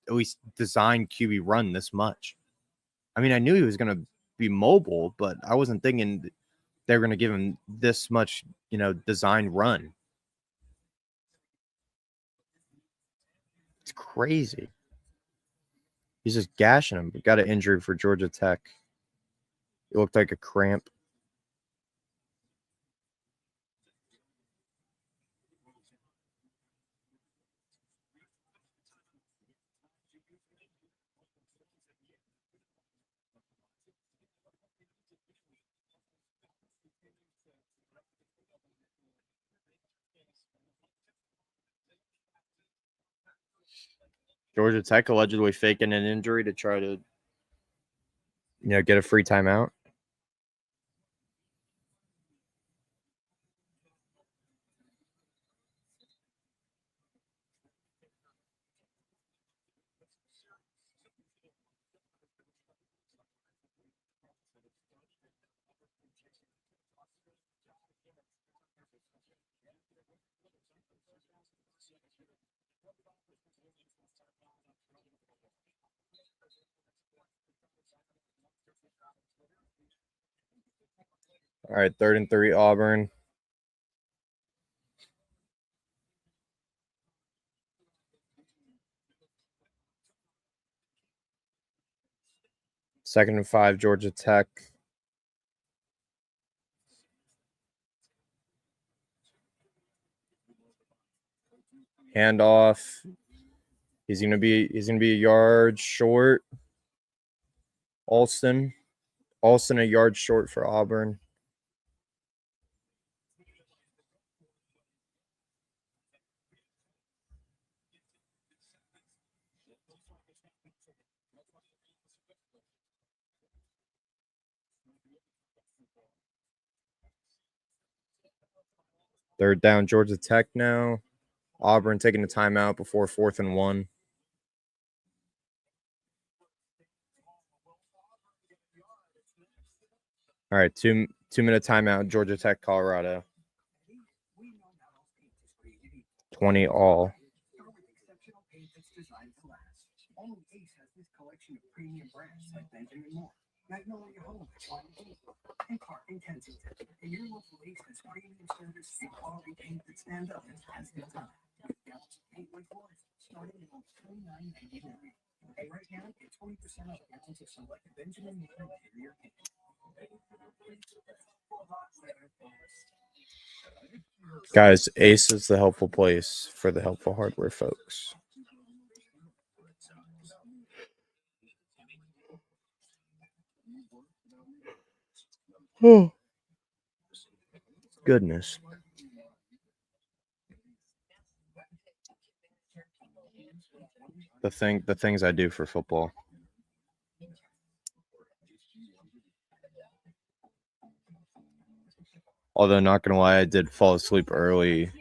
at least design QB run this much. I mean, I knew he was going to be mobile, but I wasn't thinking they were going to give him this much, design run. It's crazy. He's just gashing him. Got an injury for Georgia Tech. It looked like a cramp. Georgia Tech allegedly faking an injury to try to, get a free timeout. All right, 3rd and 3, Auburn. Second and 5, Georgia Tech. Handoff. He's gonna be a yard short. Alston a yard short for Auburn. Third down, Georgia Tech now. Auburn taking a timeout before 4th and 1. All right, 2-minute timeout, Georgia Tech, Colorado. 20 all. Magnolia Home, and Clark in Kensington. And your local Ace has premium service and quality paint that stands up and has the time. Gallons of paint like yours, starting at only $29.99. And right now, get 20% off gallons of select Benjamin Moore interior paint. Guys, Ace is the helpful place for the helpful hardware folks. Oh, goodness. The things I do for football. Although, not gonna lie, I did fall asleep early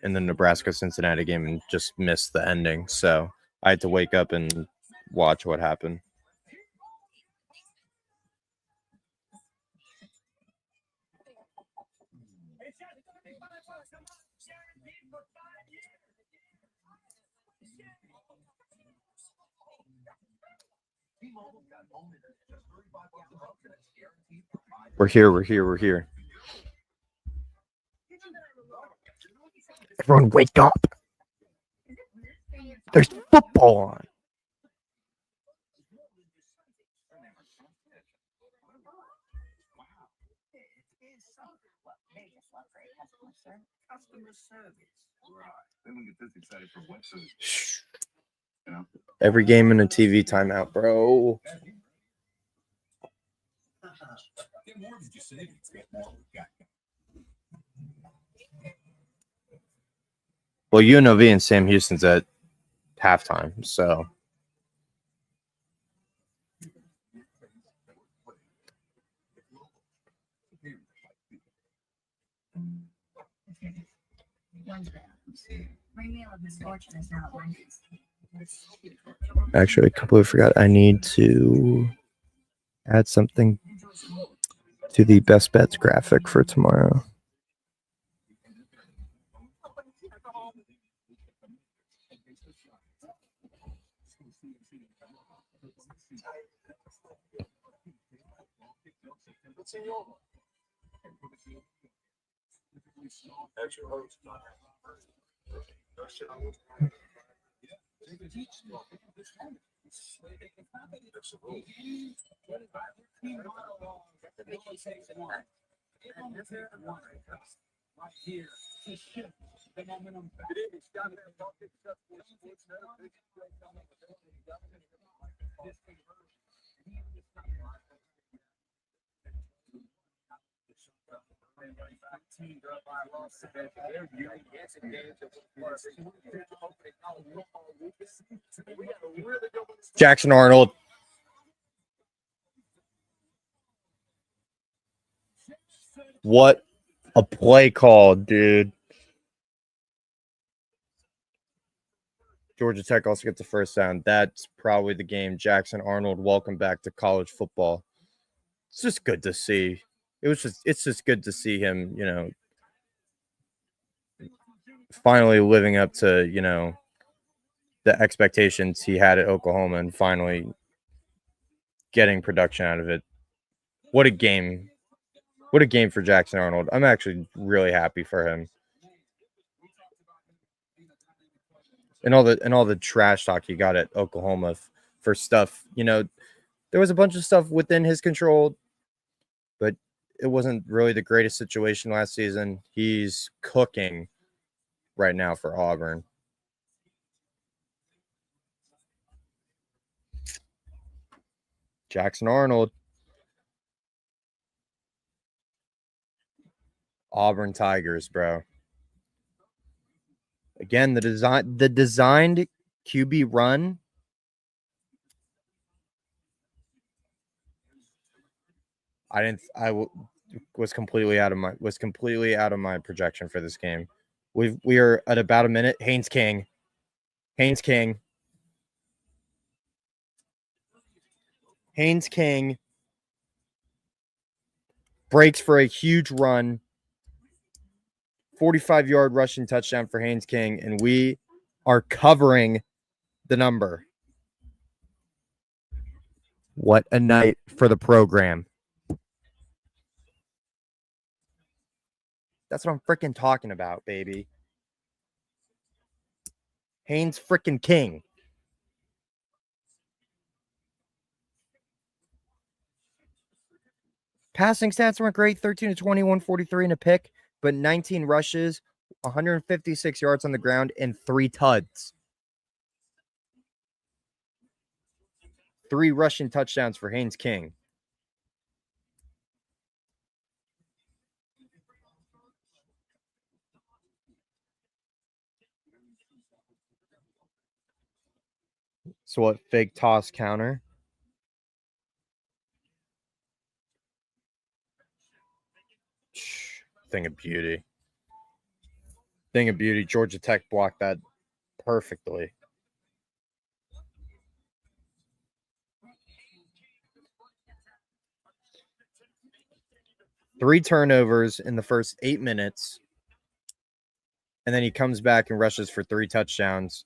in the Nebraska-Cincinnati game and just missed the ending. So I had to wake up and watch what happened. We're here. Everyone wake up. There's football on. Every game in a TV timeout, bro. Well, UNLV and Sam Houston's at halftime, so actually, I completely forgot. I need to add something to the best bets graphic for tomorrow. Jackson Arnold. What a play call, dude. Georgia Tech also gets the first down. That's probably the game. Jackson Arnold, welcome back to college football. It's just good to see. It's just good to see him, finally living up to, the expectations he had at Oklahoma and finally getting production out of it. What a game. What a game for Jackson Arnold. I'm actually really happy for him. And all the trash talk he got at Oklahoma for stuff, there was a bunch of stuff within his control, but it wasn't really the greatest situation last season. He's cooking right now for Auburn. Jackson Arnold. Auburn Tigers, bro. Again, the designed QB run. Was completely out of my projection for this game. We are at about a minute. Haynes King. Haynes King breaks for a huge run. 45-yard rushing touchdown for Haynes King, and we are covering the number. What a night for the program. That's what I'm freaking talking about, baby. Haynes freaking King. Passing stats weren't great. 13 to 20, 143 and a pick. but 19 rushes, 156 yards on the ground, and 3 tuds. 3 rushing touchdowns for Haynes King. So what, fake toss counter? Thing of beauty. Thing of beauty. Georgia Tech blocked that perfectly. Three turnovers in the first 8 minutes. And then he comes back and rushes for 3 touchdowns.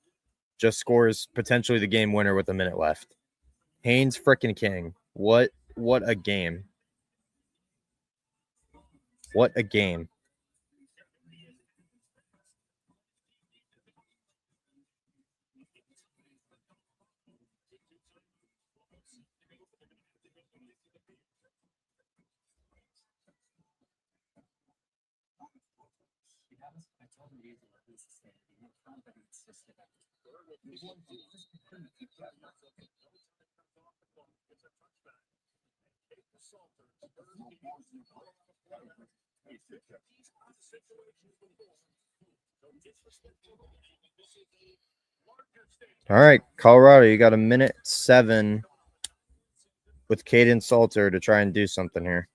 Just scores potentially the game winner with a minute left. Haynes frickin' King. What a game. What a game. All right, Colorado, you got a minute 7 with Caden Salter to try and do something here.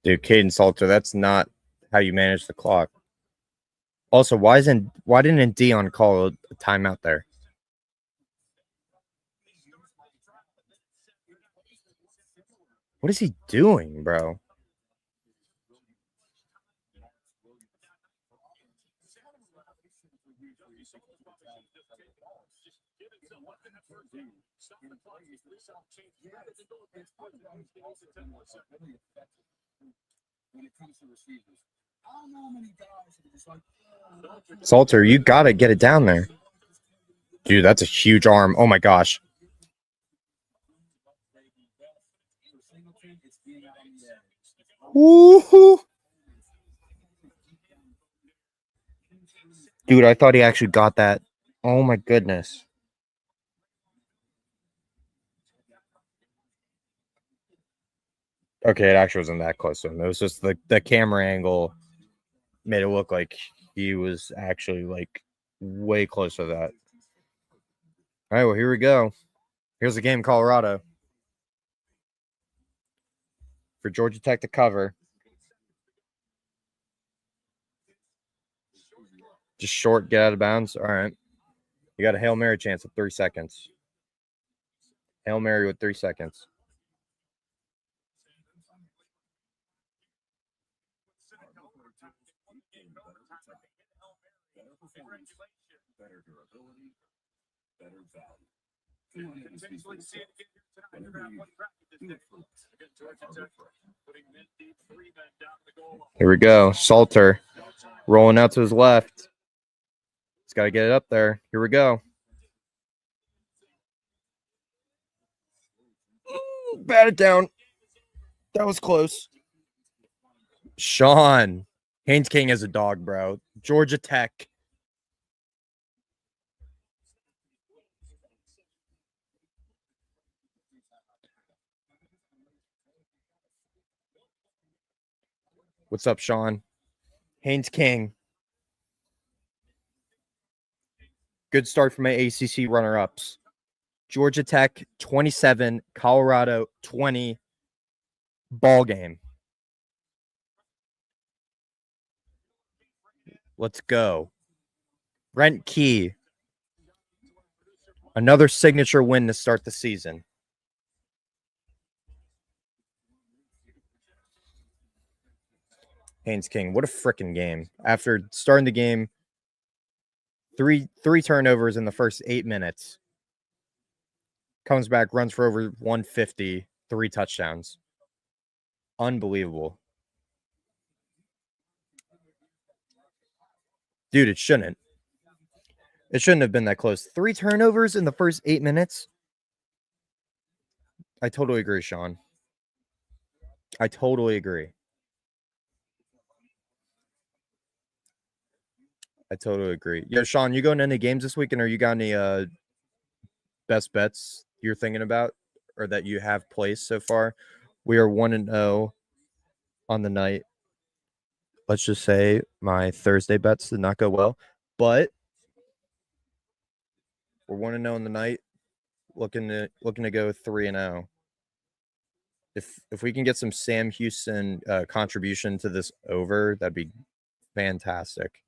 Dude, Caden Salter, that's not how you manage the clock. Also, why didn't Dion call a timeout there? What is he doing, bro? Salter, you gotta get it down there. Dude, that's a huge arm. Oh my gosh. Woo-hoo. Dude, I thought he actually got that. Oh my goodness. Okay, it actually wasn't that close to him. It was just the camera angle made it look like he was actually like way close to that. All right, well, here we go. Here's the game, Colorado. For Georgia Tech to cover. Just short, get out of bounds. All right. You got a Hail Mary chance at 3 seconds. Hail Mary with 3 seconds. Here we go. Salter rolling out to his left. He's got to get it up there. Here we go. Bat it down. That was close. Sean. Haynes King is a dog, bro. Georgia Tech. What's up, Sean? Haynes King. Good start for my ACC runner-ups. Georgia Tech 27, Colorado 20. Ball game. Let's go. Brent Key. Another signature win to start the season. Haynes King, what a freaking game. After starting the game, three turnovers in the first 8 minutes. Comes back, runs for over 150, 3 touchdowns. Unbelievable. Dude, it shouldn't. It shouldn't have been that close. 3 turnovers in the first 8 minutes. I totally agree, Sean. I totally agree. I totally agree. Yo, Sean, you going to any games this weekend, or you got any best bets you're thinking about or that you have placed so far? We are 1-0 on the night. Let's just say my Thursday bets did not go well, but we're 1-0 on the night. Looking to go 3-0. If we can get some Sam Houston contribution to this over, that'd be fantastic.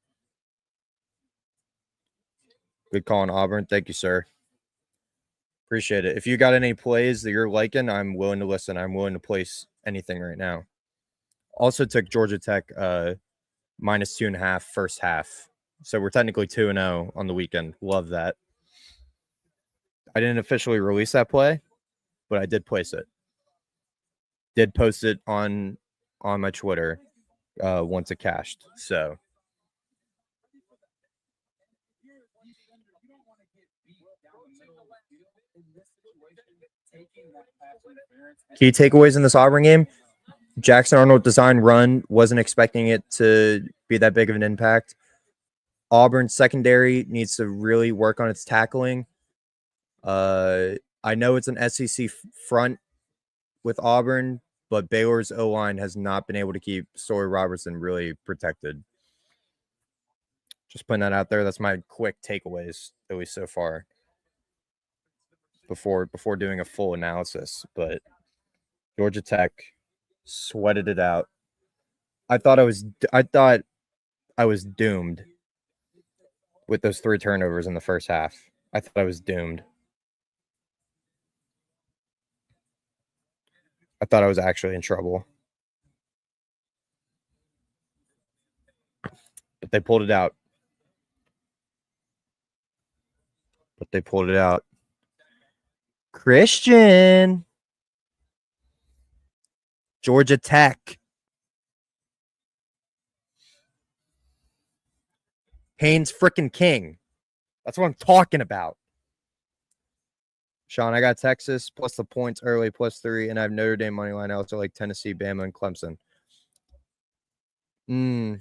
Good call on Auburn. Thank you, sir. Appreciate it. If you got any plays that you're liking, I'm willing to listen. I'm willing to place anything right now. Also took Georgia Tech minus 2.5 first half. So we're technically 2-0 on the weekend. Love that. I didn't officially release that play, but I did place it. Did post it on my Twitter once it cashed. So key takeaways in this Auburn game: Jackson Arnold design run, wasn't expecting it to be that big of an impact. Auburn secondary needs to really work on its tackling. I know it's an SEC front with Auburn, but Baylor's O-line has not been able to keep Sawyer Robertson really protected. Just putting that out there. That's my quick takeaways, at least so far, before doing a full analysis. But Georgia Tech sweated it out. I thought I was doomed with those 3 turnovers in the first half. I thought I was doomed. I thought I was actually in trouble. But they pulled it out. Christian. Georgia Tech. Haynes freaking King. That's what I'm talking about. Sean, I got Texas plus the points early, +3, and I have Notre Dame money line. I also like Tennessee, Bama, and Clemson. Do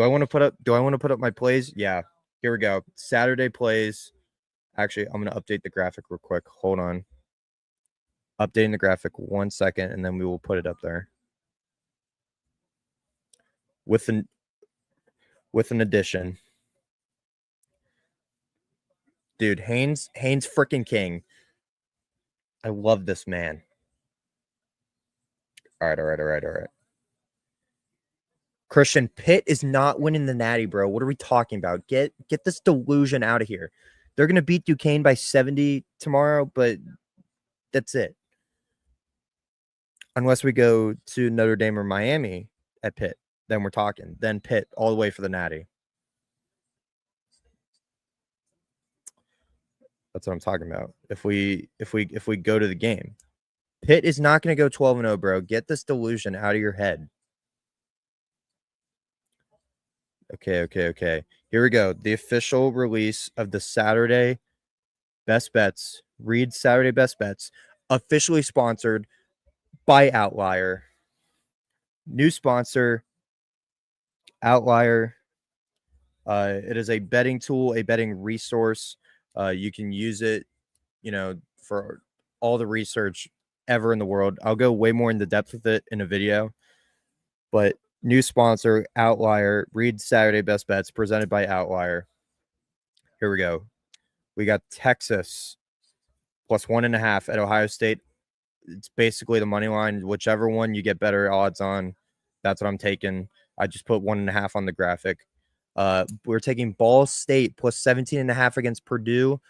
I want to put up my plays? Yeah. Here we go. Saturday plays. Actually, I'm going to update the graphic real quick. Hold on. Updating the graphic 1 second, and then we will put it up there. With an addition. Dude, Haynes freaking King. I love this man. All right. Christian, Pitt is not winning the Natty, bro. What are we talking about? Get this delusion out of here. They're going to beat Duquesne by 70 tomorrow, but that's it. Unless we go to Notre Dame or Miami at Pitt, then we're talking. Then Pitt all the way for the Natty. That's what I'm talking about. If we go to the game, Pitt is not going to go 12-0, bro. Get this delusion out of your head. Okay. Here we go. The official release of the Saturday best bets. Read Saturday best bets. officially sponsored by Outlier. New sponsor, Outlier. It is a betting tool, a betting resource. You can use it, for all the research ever in the world. I'll go way more into depth with it in a video. But new sponsor, Outlier. Read Saturday Best Bets presented by Outlier. Here we go. We got Texas plus 1.5 at Ohio State. It's basically the money line. Whichever one you get better odds on, that's what I'm taking. I just put 1.5 on the graphic. We're taking Ball State plus 17.5 against Purdue.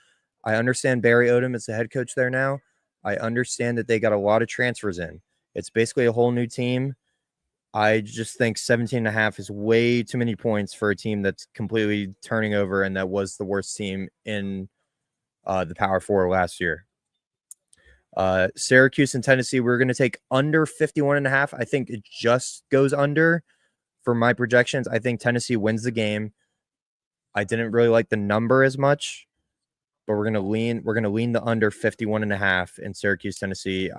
I understand Barry Odom is the head coach there now. I understand that they got a lot of transfers in. It's basically a whole new team. I just think 17.5 is way too many points for a team that's completely turning over and that was the worst team in the Power Four last year. Syracuse and Tennessee, we're going to take under 51.5. I think it just goes under for my projections. I think Tennessee wins the game. I didn't really like the number as much, but we're going to lean the under 51.5 in Syracuse, Tennessee.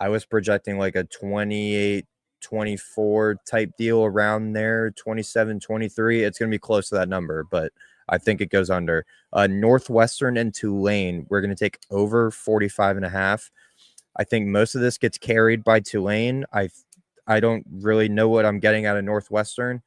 I was projecting like a 28-24 type deal around there, 27-23. It's going to be close to that number, but I think it goes under. Northwestern and Tulane, we're going to take over 45.5. I think most of this gets carried by Tulane. I don't really know what I'm getting out of Northwestern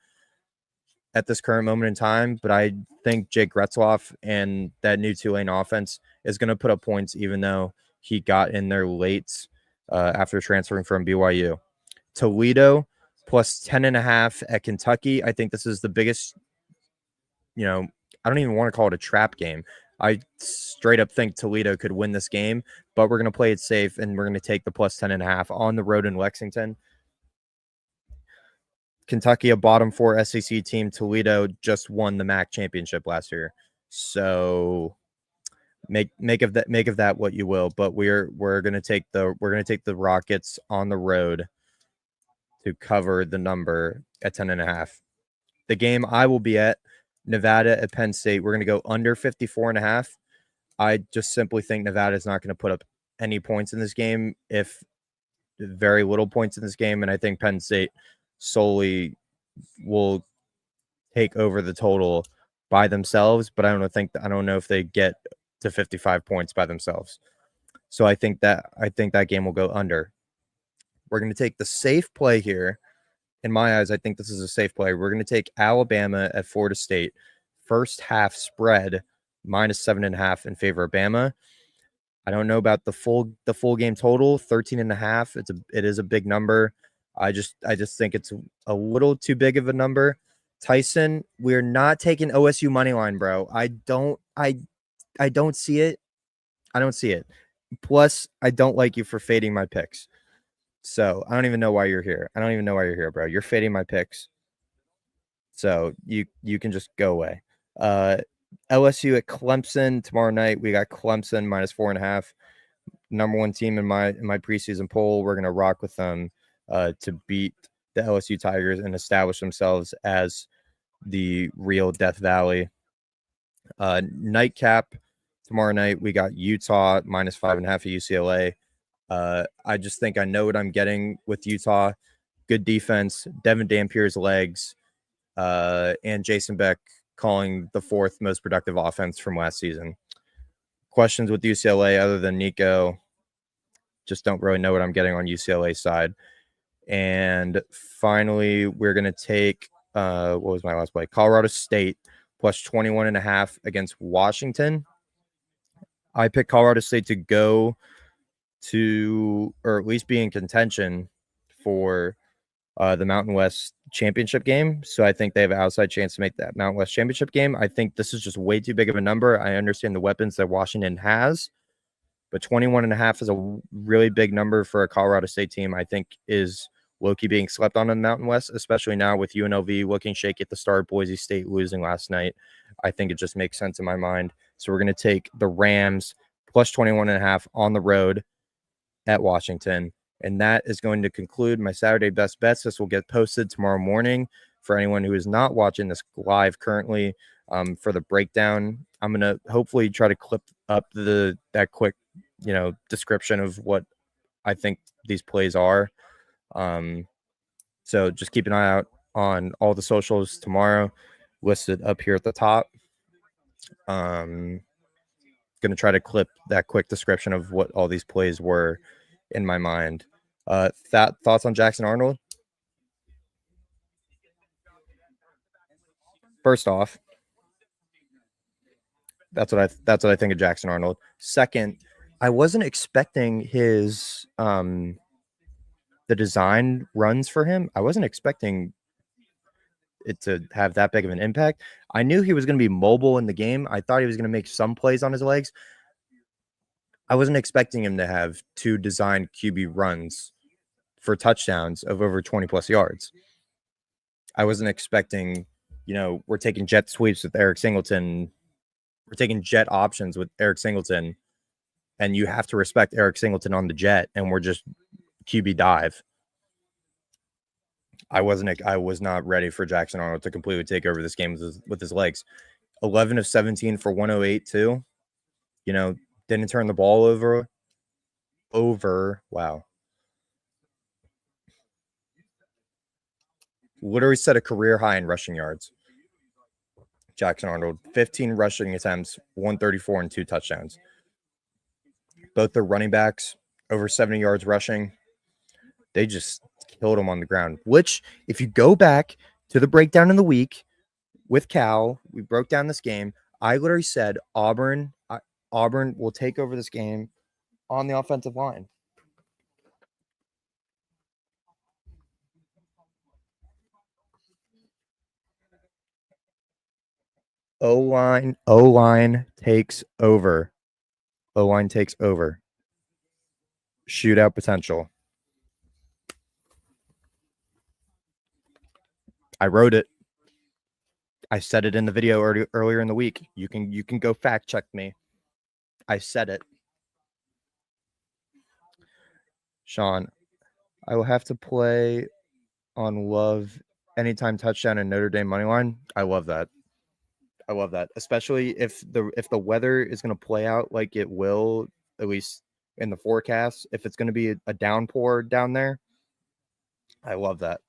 at this current moment in time, but I think Jake Retzloff and that new Tulane offense is going to put up points, even though he got in there late after transferring from BYU. Toledo plus 10.5 at Kentucky. I think this is the biggest, I don't even want to call it a trap game. I straight up think Toledo could win this game, but we're going to play it safe and we're going to take the plus 10.5 on the road in Lexington. Kentucky, a bottom 4 SEC team. Toledo just won the MAC championship last year. So make of that what you will, but we're going to take the Rockets on the road to cover the number at 10.5. The game I will be at, Nevada at Penn State, we're going to go under 54.5. I just simply think Nevada is not going to put up any points in this game, if very little points in this game, and I think Penn State solely will take over the total by themselves, but I don't know if they get to 55 points by themselves. So I think that game will go under. We're going to take the safe play here. In my eyes, I think this is a safe play. We're going to take Alabama at Florida State. First half spread minus 7.5 in favor of Bama. I don't know about the full game total, 13.5. It is a big number. I just think it's a little too big of a number. Tyson, we're not taking OSU money line, bro. I don't see it. I don't see it. Plus, I don't like you for fading my picks. So I don't even know why you're here. Bro. You're fading my picks. So you can just go away. LSU at Clemson tomorrow night. We got Clemson minus 4.5. Number 1 team in my preseason poll. We're gonna rock with them to beat the LSU Tigers and establish themselves as the real Death Valley. Nightcap tomorrow night. We got Utah minus 5.5 at UCLA. I just think I know what I'm getting with Utah. Good defense, Devin Dampier's legs, and Jason Beck calling the 4th most productive offense from last season. Questions with UCLA other than Nico? Just don't really know what I'm getting on UCLA side. And finally, we're going to take, what was my last play? Colorado State plus 21.5 against Washington. I picked Colorado State to go to, or at least be in contention for the Mountain West championship game. So I think they have an outside chance to make that Mountain West championship game. I think this is just way too big of a number. I understand the weapons that Washington has, but 21.5 is a really big number for a Colorado State team. I think is low-key being slept on in the Mountain West, especially now with UNLV looking shaky at the start, Boise State losing last night. I think it just makes sense in my mind. So we're going to take the Rams plus 21.5 on the road at Washington. And that is going to conclude my Saturday best bets. This will get posted tomorrow morning for anyone who is not watching this live currently. For the breakdown, I'm going to hopefully try to clip up that quick, description of what I think these plays are. So just keep an eye out on all the socials tomorrow, listed up here at the top. Going to try to clip that quick description of what all these plays were in my mind. Thoughts on Jackson Arnold? First off, that's what I think of Jackson Arnold. Second, I wasn't expecting his the design runs for him. I wasn't expecting it to have that big of an impact. I knew he was going to be mobile in the game. I thought he was going to make some plays on his legs. I wasn't expecting him to have 2 designed QB runs for touchdowns of over 20 plus yards. I wasn't expecting, we're taking jet sweeps with Eric Singleton. We're taking jet options with Eric Singleton, and you have to respect Eric Singleton on the jet, and we're just QB dive. I was not ready for Jackson Arnold to completely take over this game with his legs. 11 of 17 for 108 too. Didn't turn the ball over. Wow. Literally set a career high in rushing yards. Jackson Arnold, 15 rushing attempts, 134 and 2 touchdowns. Both the running backs over 70 yards rushing. They just killed him on the ground, which if you go back to the breakdown in the week with Cal, we broke down this game. I literally said Auburn will take over this game on the offensive line. O-line takes over. O-line takes over. Shootout potential. I wrote it. I said it in the video earlier in the week. You can go fact check me. I said it. Sean, I will have to play on Love anytime touchdown and Notre Dame money line. I love that. Especially if the weather is going to play out like it will, at least in the forecast. If it's going to be a downpour down there, I love that.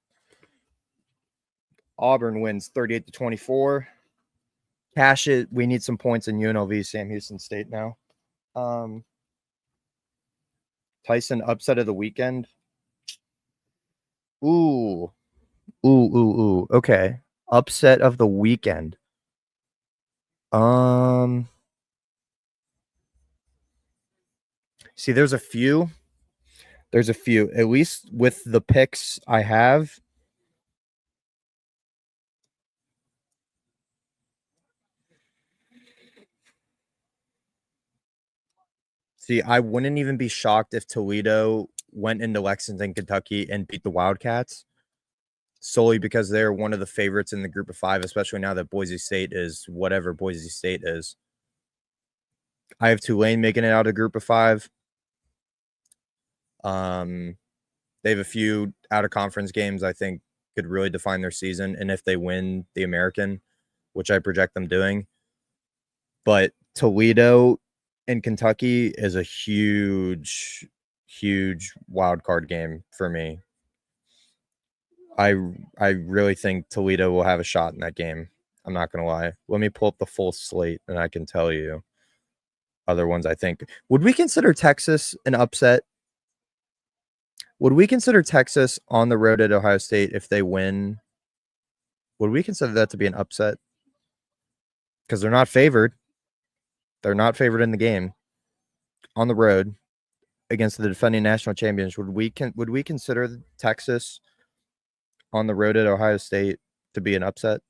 Auburn wins 38-24. Cash it. We need some points in UNLV, Sam Houston State now. Tyson upset of the weekend. Ooh. Okay. Upset of the weekend. See, there's a few. At least with the picks I have. See, I wouldn't even be shocked if Toledo went into Lexington, Kentucky, and beat the Wildcats, solely because they're one of the favorites in the group of 5, especially now that Boise State is whatever Boise State is. I have Tulane making it out of group of 5. They have a few out-of-conference games I think could really define their season, and if they win the American, which I project them doing. But Toledo and Kentucky is a huge wild card game for me. I really think Toledo will have a shot in that game. I'm not going to lie. Let me pull up the full slate and I can tell you other ones I think. Would we consider Texas an upset? Would we consider Texas on the road at Ohio State if they win? Would we consider that to be an upset? Because they're not favored. They're not favored in the game on the road against the defending national champions. Would we consider Texas on the road at Ohio State to be an upset?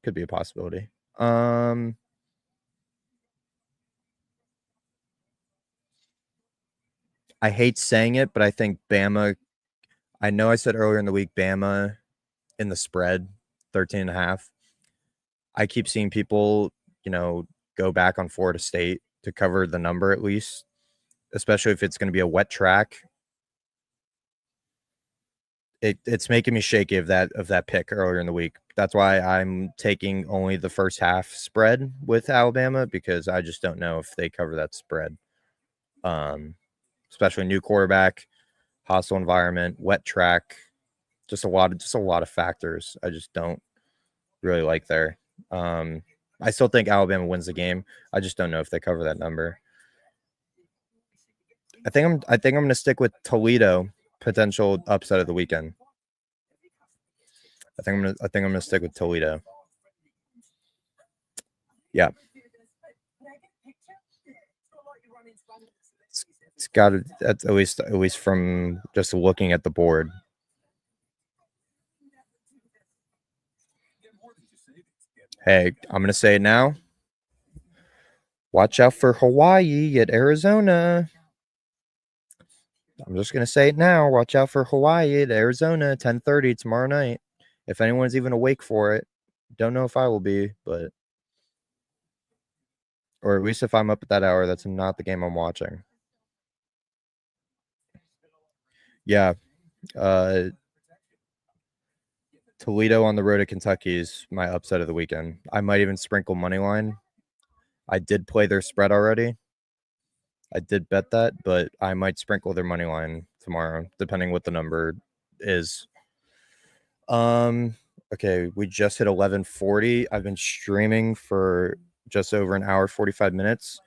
Could be a possibility. I hate saying it, but I think Bama, I know I said earlier in the week, Bama in the spread, 13.5. I keep seeing people, go back on Florida State to cover the number at least, especially if it's going to be a wet track. it's making me shaky of that pick earlier in the week. That's why I'm taking only the first half spread with Alabama, because I just don't know if they cover that spread. Especially new quarterback, hostile environment, wet track, just a lot of factors I just don't really like there. I still think Alabama wins the game. I just don't know if they cover that number. I think I'm going to stick with Toledo, potential upset of the weekend. I think I'm going to stick with Toledo. Yeah. It's got to, at least from just looking at the board. Hey, I'm going to say it now. Watch out for Hawaii at Arizona. I'm just going to say it now. Watch out for Hawaii at Arizona, 10:30 tomorrow night. If anyone's even awake for it. Don't know if I will be, but... Or at least if I'm up at that hour, that's not the game I'm watching. Yeah. Toledo on the road to Kentucky is my upset of the weekend. I might even sprinkle money line. I did play their spread already. I did bet that, but I might sprinkle their money line tomorrow, depending what the number is. Okay, we just hit 11:40. I've been streaming for just over an hour, 45 minutes.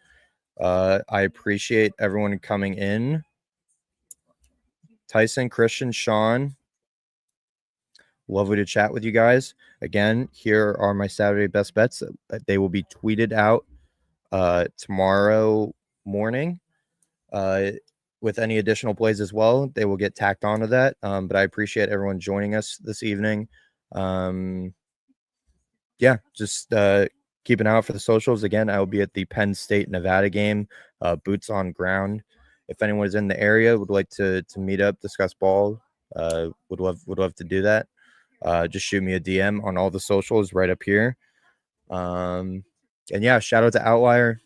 I appreciate everyone coming in. Tyson, Christian, Sean, lovely to chat with you guys. Again, here are my Saturday best bets. They will be tweeted out tomorrow morning. With any additional plays as well, they will get tacked onto that. But I appreciate everyone joining us this evening. Yeah, just keep an eye out for the socials. Again, I will be at the Penn State Nevada game, boots on ground. If anyone is in the area, would like to meet up, discuss ball, would love to do that. Just shoot me a DM on all the socials right up here. And yeah, shout out to Outlier,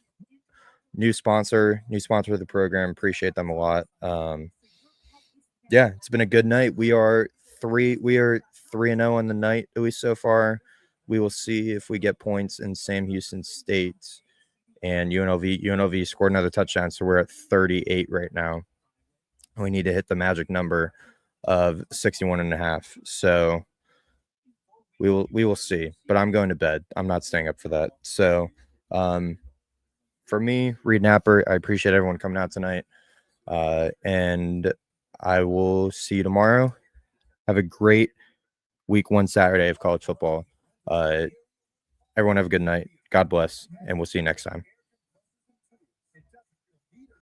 new sponsor of the program. Appreciate them a lot. Yeah, it's been a good night. We are 3-0 on the night, at least so far. We will see if we get points in Sam Houston State. And UNLV scored another touchdown, so we're at 38 right now. We need to hit the magic number of 61.5. So we will see. But I'm going to bed. I'm not staying up for that. So for me, Reed Napper, I appreciate everyone coming out tonight. And I will see you tomorrow. Have a great week 1 Saturday of college football. Everyone have a good night. God bless, and we'll see you next time.